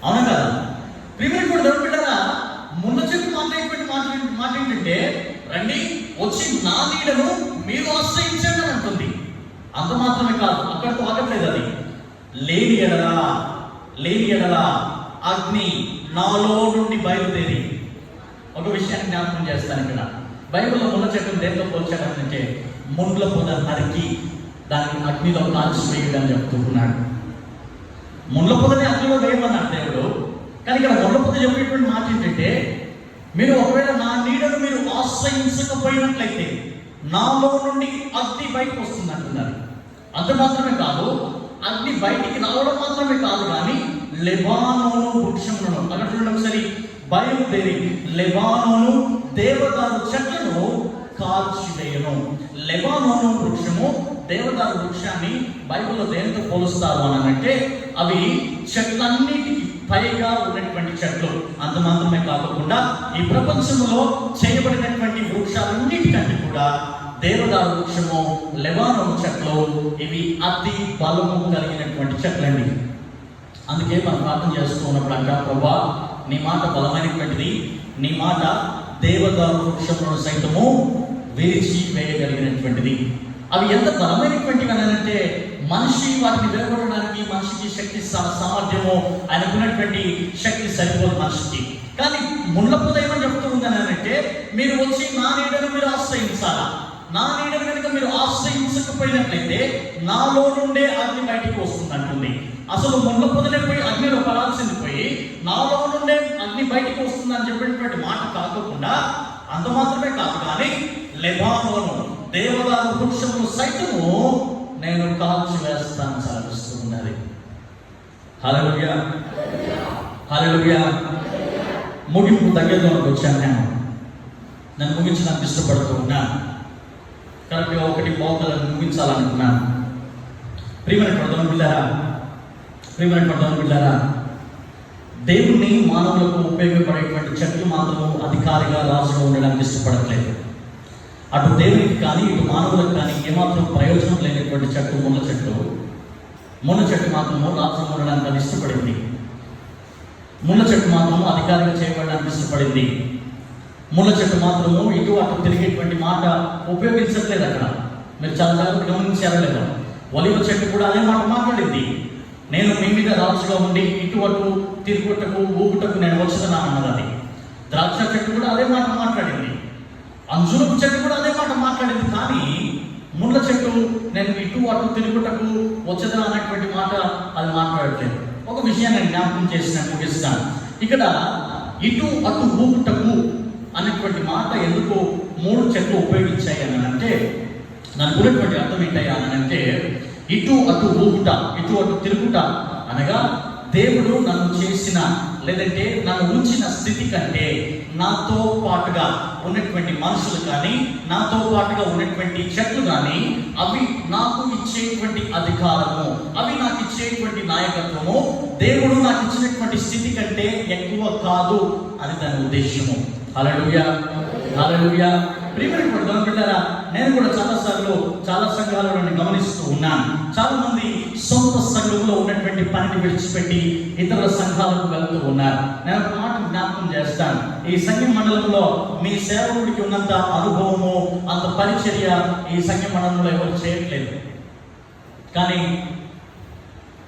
అవునా కాదు? ప్రియమైన కూడా దొరికింటారా? ముళ్ళ చెట్టు మాట్లాడేటువంటి మాట ఏంటంటే, రండి వచ్చి నా నీడను మీరు ఆశ్రయించండి అని అంటుంది. అంత మాత్రమే కాదు, అక్కడితో ఆగట్లేదు. అది లేని ఎడలా అగ్ని నాలో నుండి బయలుదేరి. ఒక విషయాన్ని జ్ఞాపకం చేస్తాను. ఇక్కడ బైబిల్లో ముళ్ళ చెట్టును దేంతో పోల్చాడంటే ముండ్ల పొద నరికి దాన్ని అగ్నిలో కాల్చివేయడం చెప్తున్నాడు. ముండ్ల పొదని అగ్నిలో వేయమన్నాడు దేవుడు. కానీ ఇక్కడ ముండ్ల పొద చెప్పేటువంటి మాట ఏంటంటే, మీరు ఒకవేళ నా నీడను మీరు ఆశ్రయించకపోయినట్లయితే నాలో నుండి అగ్ని బయటకు వస్తుంది అంటున్నారు. అంత మాత్రమే కాదు, అగ్ని బయటికి రావడం మాత్రమే కాదు, కానీ లెబానోను వృక్షములను, అక్కడ చూడండి ఒకసారి, బయలుదేరి లెబానోను దేవదారు చెట్లను కాల్చివేయను. లెబానోను వృక్షము దేవదారు వృక్షాన్ని బైబిల్లో దేనితో పోలుస్తారు అని అంటే అవి చెట్లన్నిటికీ పైగా ఉన్నటువంటి చెట్లు. అంత మాత్రమే కాకుండా ఈ ప్రపంచంలో చేయబడినటువంటి వృక్షాలన్నిటికంటే కూడా దేవదారు వృక్షము, లెబానోను చెట్లు ఇవి అతి బలము కలిగినటువంటి చెట్లండి. అందుకే మనం ప్రార్థన చేస్తూ ఉన్నప్పుడు అంట, ప్రభా నీ మాట బలమైనటువంటిది, నీ మాట దేవదారు వృక్షములను సైతము విరిచి వేయగలిగినటువంటిది. అవి ఎంత బలమైనటువంటివి అని అంటే మనిషి వాటిని విరగొట్టడానికి మనిషికి శక్తి సామర్థ్యము, ఆయనకున్నటువంటి శక్తి సరిపోదు మనిషికి. కానీ ముళ్ళ పొద ఏమని చెప్తూ ఉందని అంటే, మీరు వచ్చి నా నీడను మీరు ఆశ్రయించాలా, నా నీడను కనుక మీరు ఆశ్రయించకపోయినట్లయితే నాలో నుండే అగ్ని బయటికి వస్తుంది అంటుంది. అసలు ముళ్ళ పొదనే పోయి అగ్నిలో పడాల్సింది పోయి నాలో నుండే అగ్ని బయటికి వస్తుంది అని చెప్పినటువంటి మాట కాకుండా, అంత మాత్రమే కాదు కానీ లెబానోను దేవదారు వృక్షమును సైతము నేను కాల్చి వేస్తాను సాగిస్తూ ఉన్నది. హల్లెలూయా, హల్లెలూయా. ముగింపు దగ్గరలోకి వచ్చాను. నన్ను ముగించడానికి ఇష్టపడుతూ ఉన్నాను. కరెక్ట్గా ఒకటి మోకలను ముగించాలనుకున్నాను. ప్రియమైన బిడ్డారా, దేవుణ్ణి మానవులకు ఉపయోగపడేటువంటి చెట్లు మాత్రము అధికారిగా రాజుగా ఉండడానికి ఇష్టపడట్లేదు. అటు దేవునికి కానీ ఇటు మానవులకు కానీ ఏమాత్రం ప్రయోజనం లేనటువంటి చెట్టు ముళ్ళ చెట్టు మాత్రము రాజుగా ఉండడానికి అది ఇష్టపడింది. ముళ్ళ చెట్టు మాత్రము అధికారిగా చేయబడడానికి ఇష్టపడింది. ముళ్ళ చెట్టు మాత్రము ఇటు అటు తిరిగేటువంటి మాట ఉపయోగించట్లేదు. అక్కడ మీరు చాలా జాగ్రత్తగా గమనించారో లేదా? ఒలివ చెట్టు కూడా అదే మాట మాట్లాడింది. నేను మీ మీద రాజుగా ఉండి ఇటు అటు తిరుగుటకు ఊగుటకు నేను వచ్చుతున్నాను అన్నది. ద్రాక్ష చెట్టు కూడా అదే మాట మాట్లాడింది. అంజూరపు చెట్టు కూడా అదే మాట మాట్లాడింది. కానీ ముళ్ళ చెట్టు నేను ఇటు అటు తిరుగుటకు వచ్చదా అన్నటువంటి మాట అది మాట్లాడట్లేదు. ఒక విషయాన్ని నేను జ్ఞాపకం చేసిన ముగిస్తాను. ఇక్కడ ఇటు అటు ఊగుటకు అనేటువంటి మాట ఎందుకు 3 చెట్లు ఉపయోగించాయి అని అంటే, దానికి ఉన్నటువంటి అర్థం ఏంటయ్యా అని అంటే, ఇటు అటు ఊగుట, ఇటు అటు తిరుగుట అనగా దేవుడు నన్ను చేసిన లేదంటే నన్ను ఉంచిన స్థితి కంటే నాతో పాటుగా ఉన్నటువంటి మనుషులు కానీ నాతో పాటుగా ఉన్నటువంటి చెట్లు కానీ అవి నాకు ఇచ్చేటువంటి అధికారము, అవి నాకు ఇచ్చేటువంటి నాయకత్వము దేవుడు నాకు ఇచ్చినటువంటి స్థితి కంటే ఎక్కువ కాదు అని దాని ఉద్దేశము. హల్లెలూయా, హల్లెలూయా. ప్రియమైన బిడ్డలారా, నేను కూడా చాలా సంఘాలను గమనిస్తూ ఉన్నాను. చాలా మంది సొంత సంఘంలో ఉన్నటువంటి పనిని విడిచిపెట్టి ఇతర సంఘాలకు వెళ్తూ ఉన్నారు. నేను ఒక మాట జ్ఞాపకం చేస్తాను. ఈ సంఘ మండలంలో మీ సేవకుడికి ఉన్నంత అనుభవము, అంత పరిచర్య ఈ సంఘ మండలంలో ఎవరు చేయట్లేదు. కానీ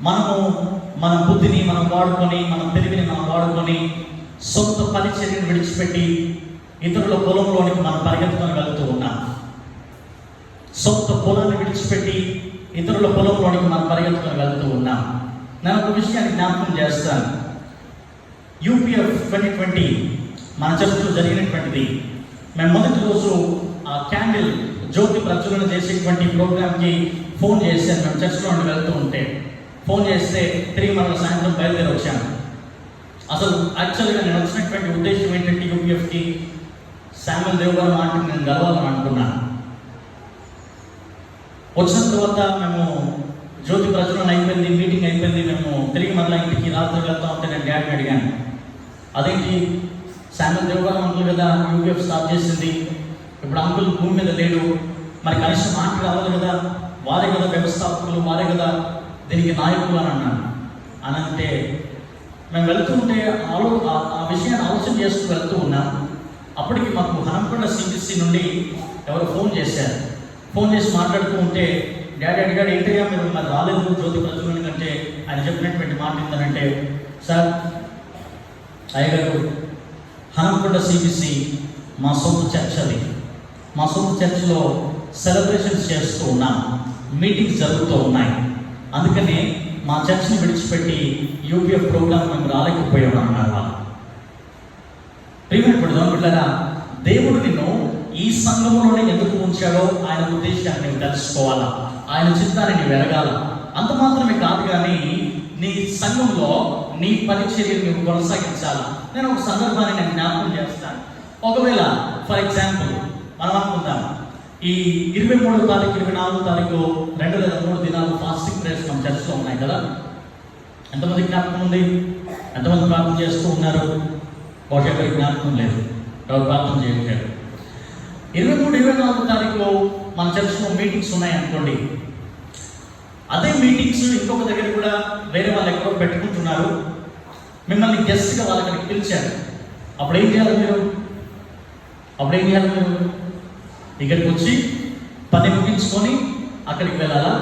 మన బుద్ధిని మనం వాడుకొని, మన తెలివిని మనం వాడుకొని సొంత పరిచర్యను విడిచిపెట్టి ఇతరుల పొలంలోనికి మనం పరిగెత్తుకొని వెళ్తూ ఉన్నాం. సొంత పొలాన్ని విడిచిపెట్టి ఇతరుల పొలంలోనికి మనం పరిగెత్తుకొని వెళ్తూ ఉన్నాం. నేను ఒక విషయాన్ని జ్ఞాపకం చేస్తాను. UPF 2020 మన చర్చలో జరిగినటువంటిది. మేము మొదటి రోజు ఆ క్యాండిల్ జ్యోతి ప్రచురణ చేసేటువంటి ప్రోగ్రామ్కి ఫోన్ చేశాను. మేము చర్చలో నుండి వెళ్తూ ఉంటే ఫోన్ చేస్తే తిరిగి మన సాయంత్రం బయలుదేరి వచ్చాను. అసలు యాక్చువల్గా నేను వచ్చినటువంటి ఉద్దేశం ఏంటంటే, UPFకి శామ్యుల్ దేవ్ గారు మాట నేను గెలవాలని అనుకున్నాను. వచ్చిన తర్వాత మేము జ్యోతి ప్రచురణ అయిపోయింది, మీటింగ్ అయిపోయింది. మేము తిరిగి మళ్ళీ ఇంటికి రాత్రి వెళ్తా ఉంటే నేను డాడీని అడిగాను, అదేంటి శామ్యుల్ దేవ్ గారు అంకుల్ కదా UPF స్టార్ట్ చేసింది, ఇప్పుడు అంకుల్ భూమి మీద లేడు, మరి కనీసం మాట రావాలి కదా, వారే కదా వ్యవస్థాపకులు, వారే కదా దీనికి నాయకులు అని అన్నాను. అని అంటే మేము వెళ్తూ ఉంటే ఆ విషయాన్ని ఆలోచన చేస్తూ వెళ్తూ ఉన్నాం. అప్పటికి మాకు హనంకొండ CBC నుండి ఎవరు ఫోన్ చేశారు. ఫోన్ చేసి మాట్లాడుతూ ఉంటే డాడీ అడిగాడు, ఏంటయ్యా మీరు మరి రాలేదు జ్యోతి ప్రచురణ కంటే? ఆయన చెప్పినటువంటి మాట ఏంటంటే, సార్ అయ్యగారు హనంకొండ CBC మా సొంత చర్చ్, అది మా సొంత చర్చ్లో సెలబ్రేషన్స్ చేస్తూ ఉన్నాం, మీటింగ్స్ జరుగుతూ ఉన్నాయి, అందుకని మా చర్చ్ని విడిచిపెట్టి UPF ప్రోగ్రామ్ మేము రాలేకపోయాం అన్నారు వాళ్ళు. ప్రియమైన బిడ్డలారా, దేవుడు నిన్ను ఈ సంఘంలోనే ఎందుకు ఉంచాడో ఆయన ఉద్దేశాన్ని నువ్వు తెలుసుకోవాలా, ఆయన చిత్తాన్ని నువ్వు ఎరగాల. అంత మాత్రమే కాదు కానీ నీ సంఘంలో నీ పరిచర్యను నువ్వు కొనసాగించాలా. నేను ఒక సందర్భాన్ని నేను జ్ఞాపకం చేస్తాను. ఒకవేళ ఫర్ ఎగ్జాంపుల్ మనం అనుకుందాం, ఈ 23వ తారీఖు 24వ తారీఖు 2 లేదా 3 దినాలు ఫాస్టింగ్ ప్రేయర్స్ మన చర్చ్లో ఉన్నాయి కదా. ఎంతమంది జ్ఞాపకం ఉంది? ఎంతమంది ప్రార్థన చేస్తూ ఉన్నారు? బహుశా ఎవరికి జ్ఞాపకం లేదు, ఎవరు ప్రార్థన చేయట్లేదు. 23, 24వ తారీఖు మన చర్చ్లో మీటింగ్స్ ఉన్నాయి అనుకోండి. అదే మీటింగ్స్ ఇంకొక దగ్గర కూడా వేరే వాళ్ళు ఎక్కడో పెట్టుకుంటున్నారు. మిమ్మల్ని గెస్ట్గా వాళ్ళ అక్కడికి పిలిచారు. అప్పుడు ఏం చేయాలి మీరు? ఇక్కడికి వచ్చి పని ముగించుకొని అక్కడికి వెళ్ళాలా?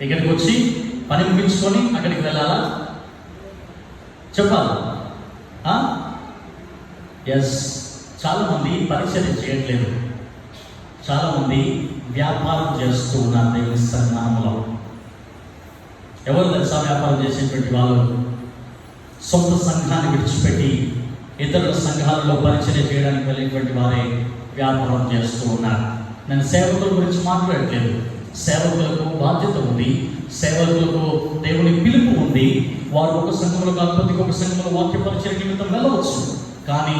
ఇక్కడికి వచ్చి పని ముగించుకొని అక్కడికి వెళ్ళాలా? చెప్పాలి. ఎస్, చాలామంది పరిచయం చేయట్లేదు. చాలామంది వ్యాపారం చేస్తూ ఉన్నారు దేవుని సన్నిధానంలో. ఎవరు తెలుసా వ్యాపారం చేసేటువంటి వాళ్ళు? సొంత సంఘాన్ని విడిచిపెట్టి ఇతరుల సంఘాలలో పరిచయం చేయడానికి వెళ్ళేటువంటి వారే వ్యాపారం చేస్తూ ఉన్నారు. నేను సేవకుల గురించి మాట్లాడట్లేదు. సేవకులకు బాధ్యత ఉంది, సేవకులకు దేవుని పిలుపు ఉంది. వారు ఒక సంఘంలో కాకపోతే ఒక సంఘంలో వాక్య పరిచయం నిమిత్తం వెళ్ళవచ్చు. కానీ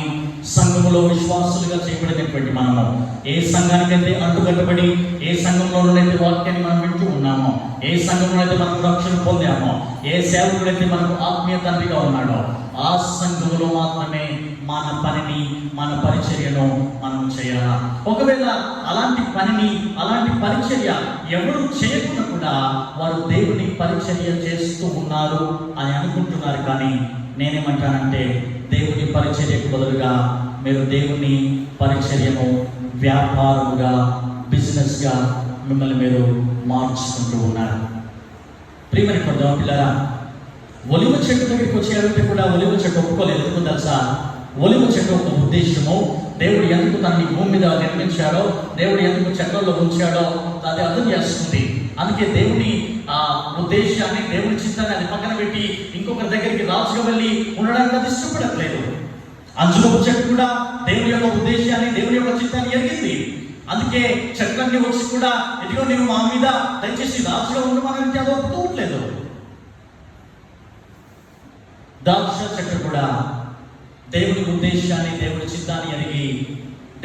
సంఘములో విశ్వాసులుగా చేయబడినటువంటి మనము ఏ సంఘానికైతే అంటుకట్టబడి, ఏ సంఘంలోనైతే వాక్యాన్ని మనం వింటూ ఉన్నామో, ఏ సంఘంలో అయితే మనం రక్షణ పొందామో, ఏ సేవకుడైతే మనకు ఆత్మీయ తండ్రిగా ఉన్నాడో, ఆ సంఘములో మాత్రమే మన పనిని, మన పరిచర్యను మనం చేయాలి. ఒకవేళ అలాంటి పనిని, అలాంటి పరిచర్య ఎవరు చేయకుండా కూడా వారు దేవుని పరిచర్య చేస్తూ ఉన్నారు అని అనుకుంటున్నారు. కానీ నేనేమంటానంటే, దేవుని పరిచర్యకు బదులుగా మీరు దేవుని పరిచర్యను వ్యాపారముగా, బిజినెస్గా మిమ్మల్ని మీరు మార్చుకుంటూ ఉన్నారు. ప్రియమైన పిల్లరా, ఒలివ చెట్టు దగ్గరికి వచ్చి అడిగితే కూడా ఒలివ చెట్టు ఒప్పుకోలేదు. ఎందుకు తెలుసా? ఒలివ చెట్టు ఒక ఉద్దేశము, దేవుడు ఎందుకు తనని భూమి మీద నిర్మించాడో, దేవుడు ఎందుకు చెట్లలో ఉంచాడో అది అర్థం చేస్తుంది. అందుకే దేవుని ఆ ఉద్దేశాన్ని, దేవుని చిత్తాన్ని అది పక్కన పెట్టి ఇంకొకరి దగ్గరికి రాజుగా వెళ్ళి ఉండడానికి అది ఇష్టపడట్లేదు. అంజురపు చెట్టు కూడా దేవుని యొక్క ఉద్దేశాన్ని, దేవుని యొక్క చిత్తాన్ని ఎరిగింది. అందుకే చెట్లన్నీ వచ్చి కూడా ఇదిగో నేను మా మీద దయచేసి రాజుగా ఉండమని అది ఒప్పుకోవట్లేదు. ద్రాక్ష చెట్టు కూడా దేవుని ఉద్దేశాన్ని, దేవుని చిత్తాన్ని ఎరిగి,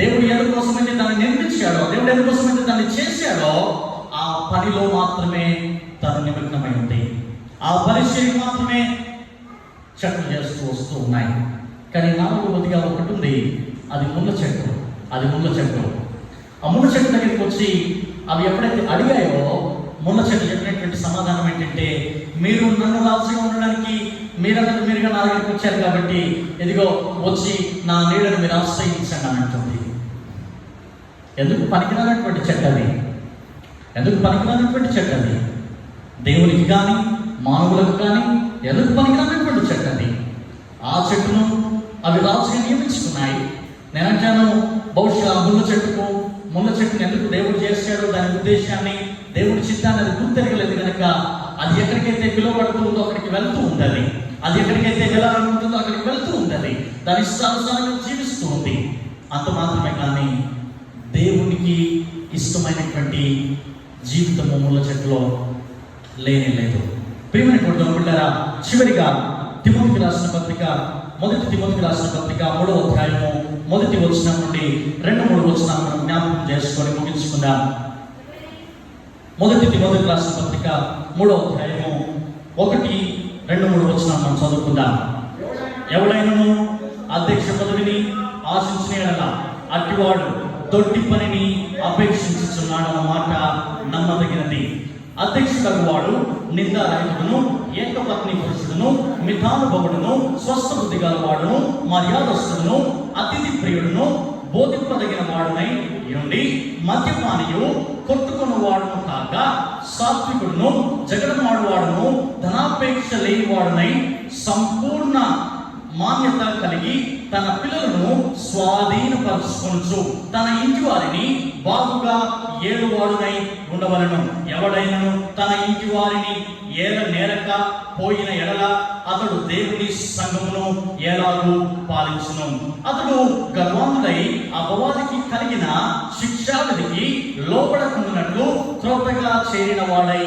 దేవుడు ఎవరి కోసమైతే దాన్ని నిర్మించాడో, దేవుడు ఎవరి కోసమైతే దాన్ని చేశాడో ఆ పనిలో మాత్రమే తను నిమగ్నమై ఉంది. ఆ పరిచయం మాత్రమే చెట్లు చేస్తూ వస్తూ ఉన్నాయి. కానీ నాలుగవదిగా ఒకటి ఉంది, అది ముళ్ళ చెట్టు. అది ముళ్ళ చెట్టు. ఆ ముళ్ళ చెట్టు దగ్గరికి వచ్చి అవి ఎప్పుడైతే అడిగాయో, ముళ్ళ చెట్టు చెప్పినటువంటి సమాధానం ఏంటంటే, మీరు నన్ను రాజుగా ఉండడానికి మీరుగా నా దగ్గరికి వచ్చారు కాబట్టి ఇదిగో వచ్చి నా నీడను మీరు ఆశ్రయించండి అని అంటుంది. ఎందుకు పనికిరానటువంటి చెట్టు అది? ఎందుకు పనికిరానటువంటి చెట్టు అది? దేవునికి కానీ మానవులకు కానీ ఎందుకు పనికిరానటువంటి చెట్టు అది? ఆ చెట్టును అవి రాజుగా నియమించుకున్నాయి. నేనంటాను, బహుశా ముళ్ళ చెట్టును ఎందుకు దేవుడు చేశాడో దాని ఉద్దేశాన్ని, దేవుడి చిత్తాన్ని అది గుర్తెరగలేదు కనుక అది ఎక్కడికైతే పిలువబడుతూ ఉందో అక్కడికి వెళ్తూ ఉంటుంది. అది ఎక్కడికైతే వెళ్ళాలనుకుంటుందో అక్కడికి వెళ్తూ ఉంటుంది. దాని ఇష్టానుసారంగా జీవిస్తూ ఉంది. అంత మాత్రమే కానీ దేవునికి ఇష్టమైనటువంటి జీవితము ముళ్ళ చెట్టులో లేనే లేదు. ప్రియమైనటువంటి బిడ్డలారా, చివరిగా తిమోతికి రాసిన పత్రిక, మొదటి తిమోతికి రాసిన పత్రిక 3వ అధ్యాయము 1వ వచనం నుండి 2-3 వచనాలను మనం జ్ఞాపకం చేసుకొని ముగించుకుందాం. మొదటి తిమోతికి రాసిన పత్రిక 3వ అధ్యాయము 1-2-3 వచనాలను మనం చదువుకుందాం. ఎవడైనను అధ్యక్ష పదవిని ఆశించిన యెడల అట్టివాడు దొడ్డి పనిని అపేక్షించుచున్నాడు అన్న మాట నమ్మదగినది. అధ్యక్షుడు వాడు నిందారహితుడును, ఏకపత్ని పురుషుడును, మితానుభవుడును, స్వస్థ బుద్ధి గలవాడును, మర్యాదస్తుడును, అతిథి ప్రియుడును, బోధింపదగిన వాడునై ఉండి మద్యపానియు, కొట్టుకున్న వాడును కాక సాత్వికుడును, జగడమాడువాడును, ధనాపేక్ష లేని వాడునై సంపూర్ణ మాన్యత కలిగి తన పిల్లలను స్వాధీనపరుచుకొనుచు తన ఇంటి వారిని బాగుగా ఏలువాడునై ఉండవలను. ఎవడైనను తన ఇంటి వారిని నేరక పోయిన ఎడల అతడు దేవుని సంఘమును ఎలాగూ పాలించును. అతడు గర్వాంతుడై అపవాదికి కలిగిన శిక్షావిధికి లోపడకుండానట్లు త్రోతగా చేరిన వాడై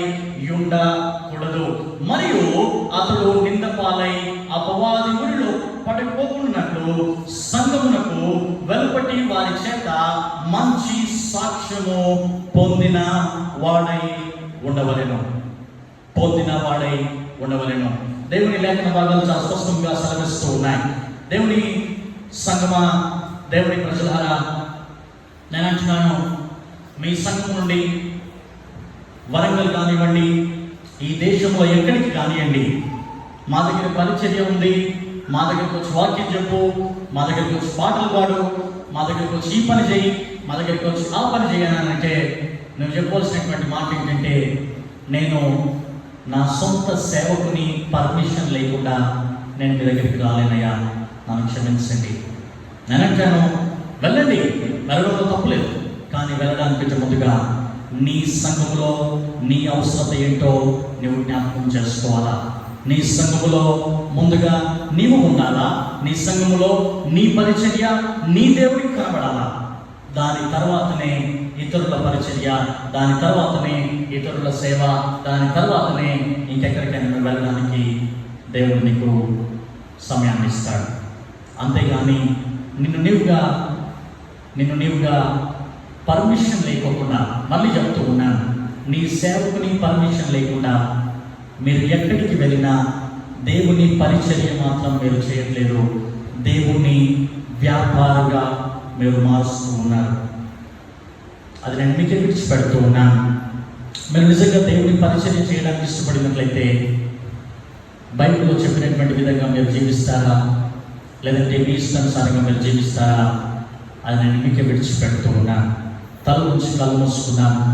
ఉండకూడదు. మరియు అతడు నిందపాలై అపవాది ఊరిలో పడిపోకున్నట్లు సంఘమునకు వెలుపటి వారి చేత మంచి సాక్ష్యము పొందిన వాడై ఉండవలెను. దేవుని లేఖన భాగాలు చాలా స్పష్టంగా సెలవిస్తూ ఉన్నాయి. దేవుని సంగమా, దేవుని ప్రజలారా, నేను అంటున్నాను, మీ సంఘం నుండి వరంగల్ కానివ్వండి, ఈ దేశంలో ఎక్కడికి కానివ్వండి, మా దగ్గర పరిచర్య ఉంది, మా దగ్గరికి వచ్చి వాక్యం చెప్పు, మా దగ్గరికి వచ్చి పాటలు పాడు, మా దగ్గరికి వచ్చి ఈ పని చేయి, మా దగ్గరికి వచ్చి ఆ పని చేయని అంటే నువ్వు చెప్పవలసినటువంటి మాట ఏంటంటే, నేను నా సొంత సేవకుని పర్మిషన్ లేకుండా నేను మీ దగ్గరికి రాలేనయ్యా, నన్ను క్షమించండి. నేనంటాను వెళ్ళండి, వెళ్ళడంలో తప్పులేదు. కానీ వెళ్ళడానికి ముందుగా నీ సంఘములో నీ అవసరత ఏంటో నువ్వు జ్ఞాపకం చేసుకోవాలా. నీ సంఘములో ముందుగా నీవు ఉండాలా. నీ సంఘములో నీ పరిచర్య నీ దేవుడికి కనబడాలా. దాని తర్వాతనే ఇతరుల పరిచర్య, దాని తర్వాతనే ఇతరుల సేవ, దాని తర్వాతనే ఇంకెక్కడికైనా నువ్వు వెళ్ళడానికి దేవుడు నీకు సమయాన్ని ఇస్తాడు. అంతేగాని నిన్ను నీవుగా పర్మిషన్ లేకోకుండా, మళ్ళీ చెప్తూ ఉన్నాను, నీ సేవకుని పర్మిషన్ లేకుండా మీరు ఎక్కడికి వెళ్ళినా దేవుని పరిచర్య మాత్రం మీరు చేయట్లేదు. దేవుని వ్యాపారంగా మీరు మారుస్తూ ఉన్నారు. అది నేను మీకే విడిచిపెడుతూ ఉన్నాను. మీరు నిజంగా దేవుని పరిచర్య చేయడానికి ఇష్టపడినట్లయితే బైబిల్లో చెప్పినటువంటి విధంగా మీరు జీవిస్తారా, లేదంటే మీ ఇష్టానుసారంగా మీరు జీవిస్తారా, అది నేను మీకే విడిచిపెడుతూ ఉన్నాను. తల నుంచి కళ్ళు మూసుకున్నాను.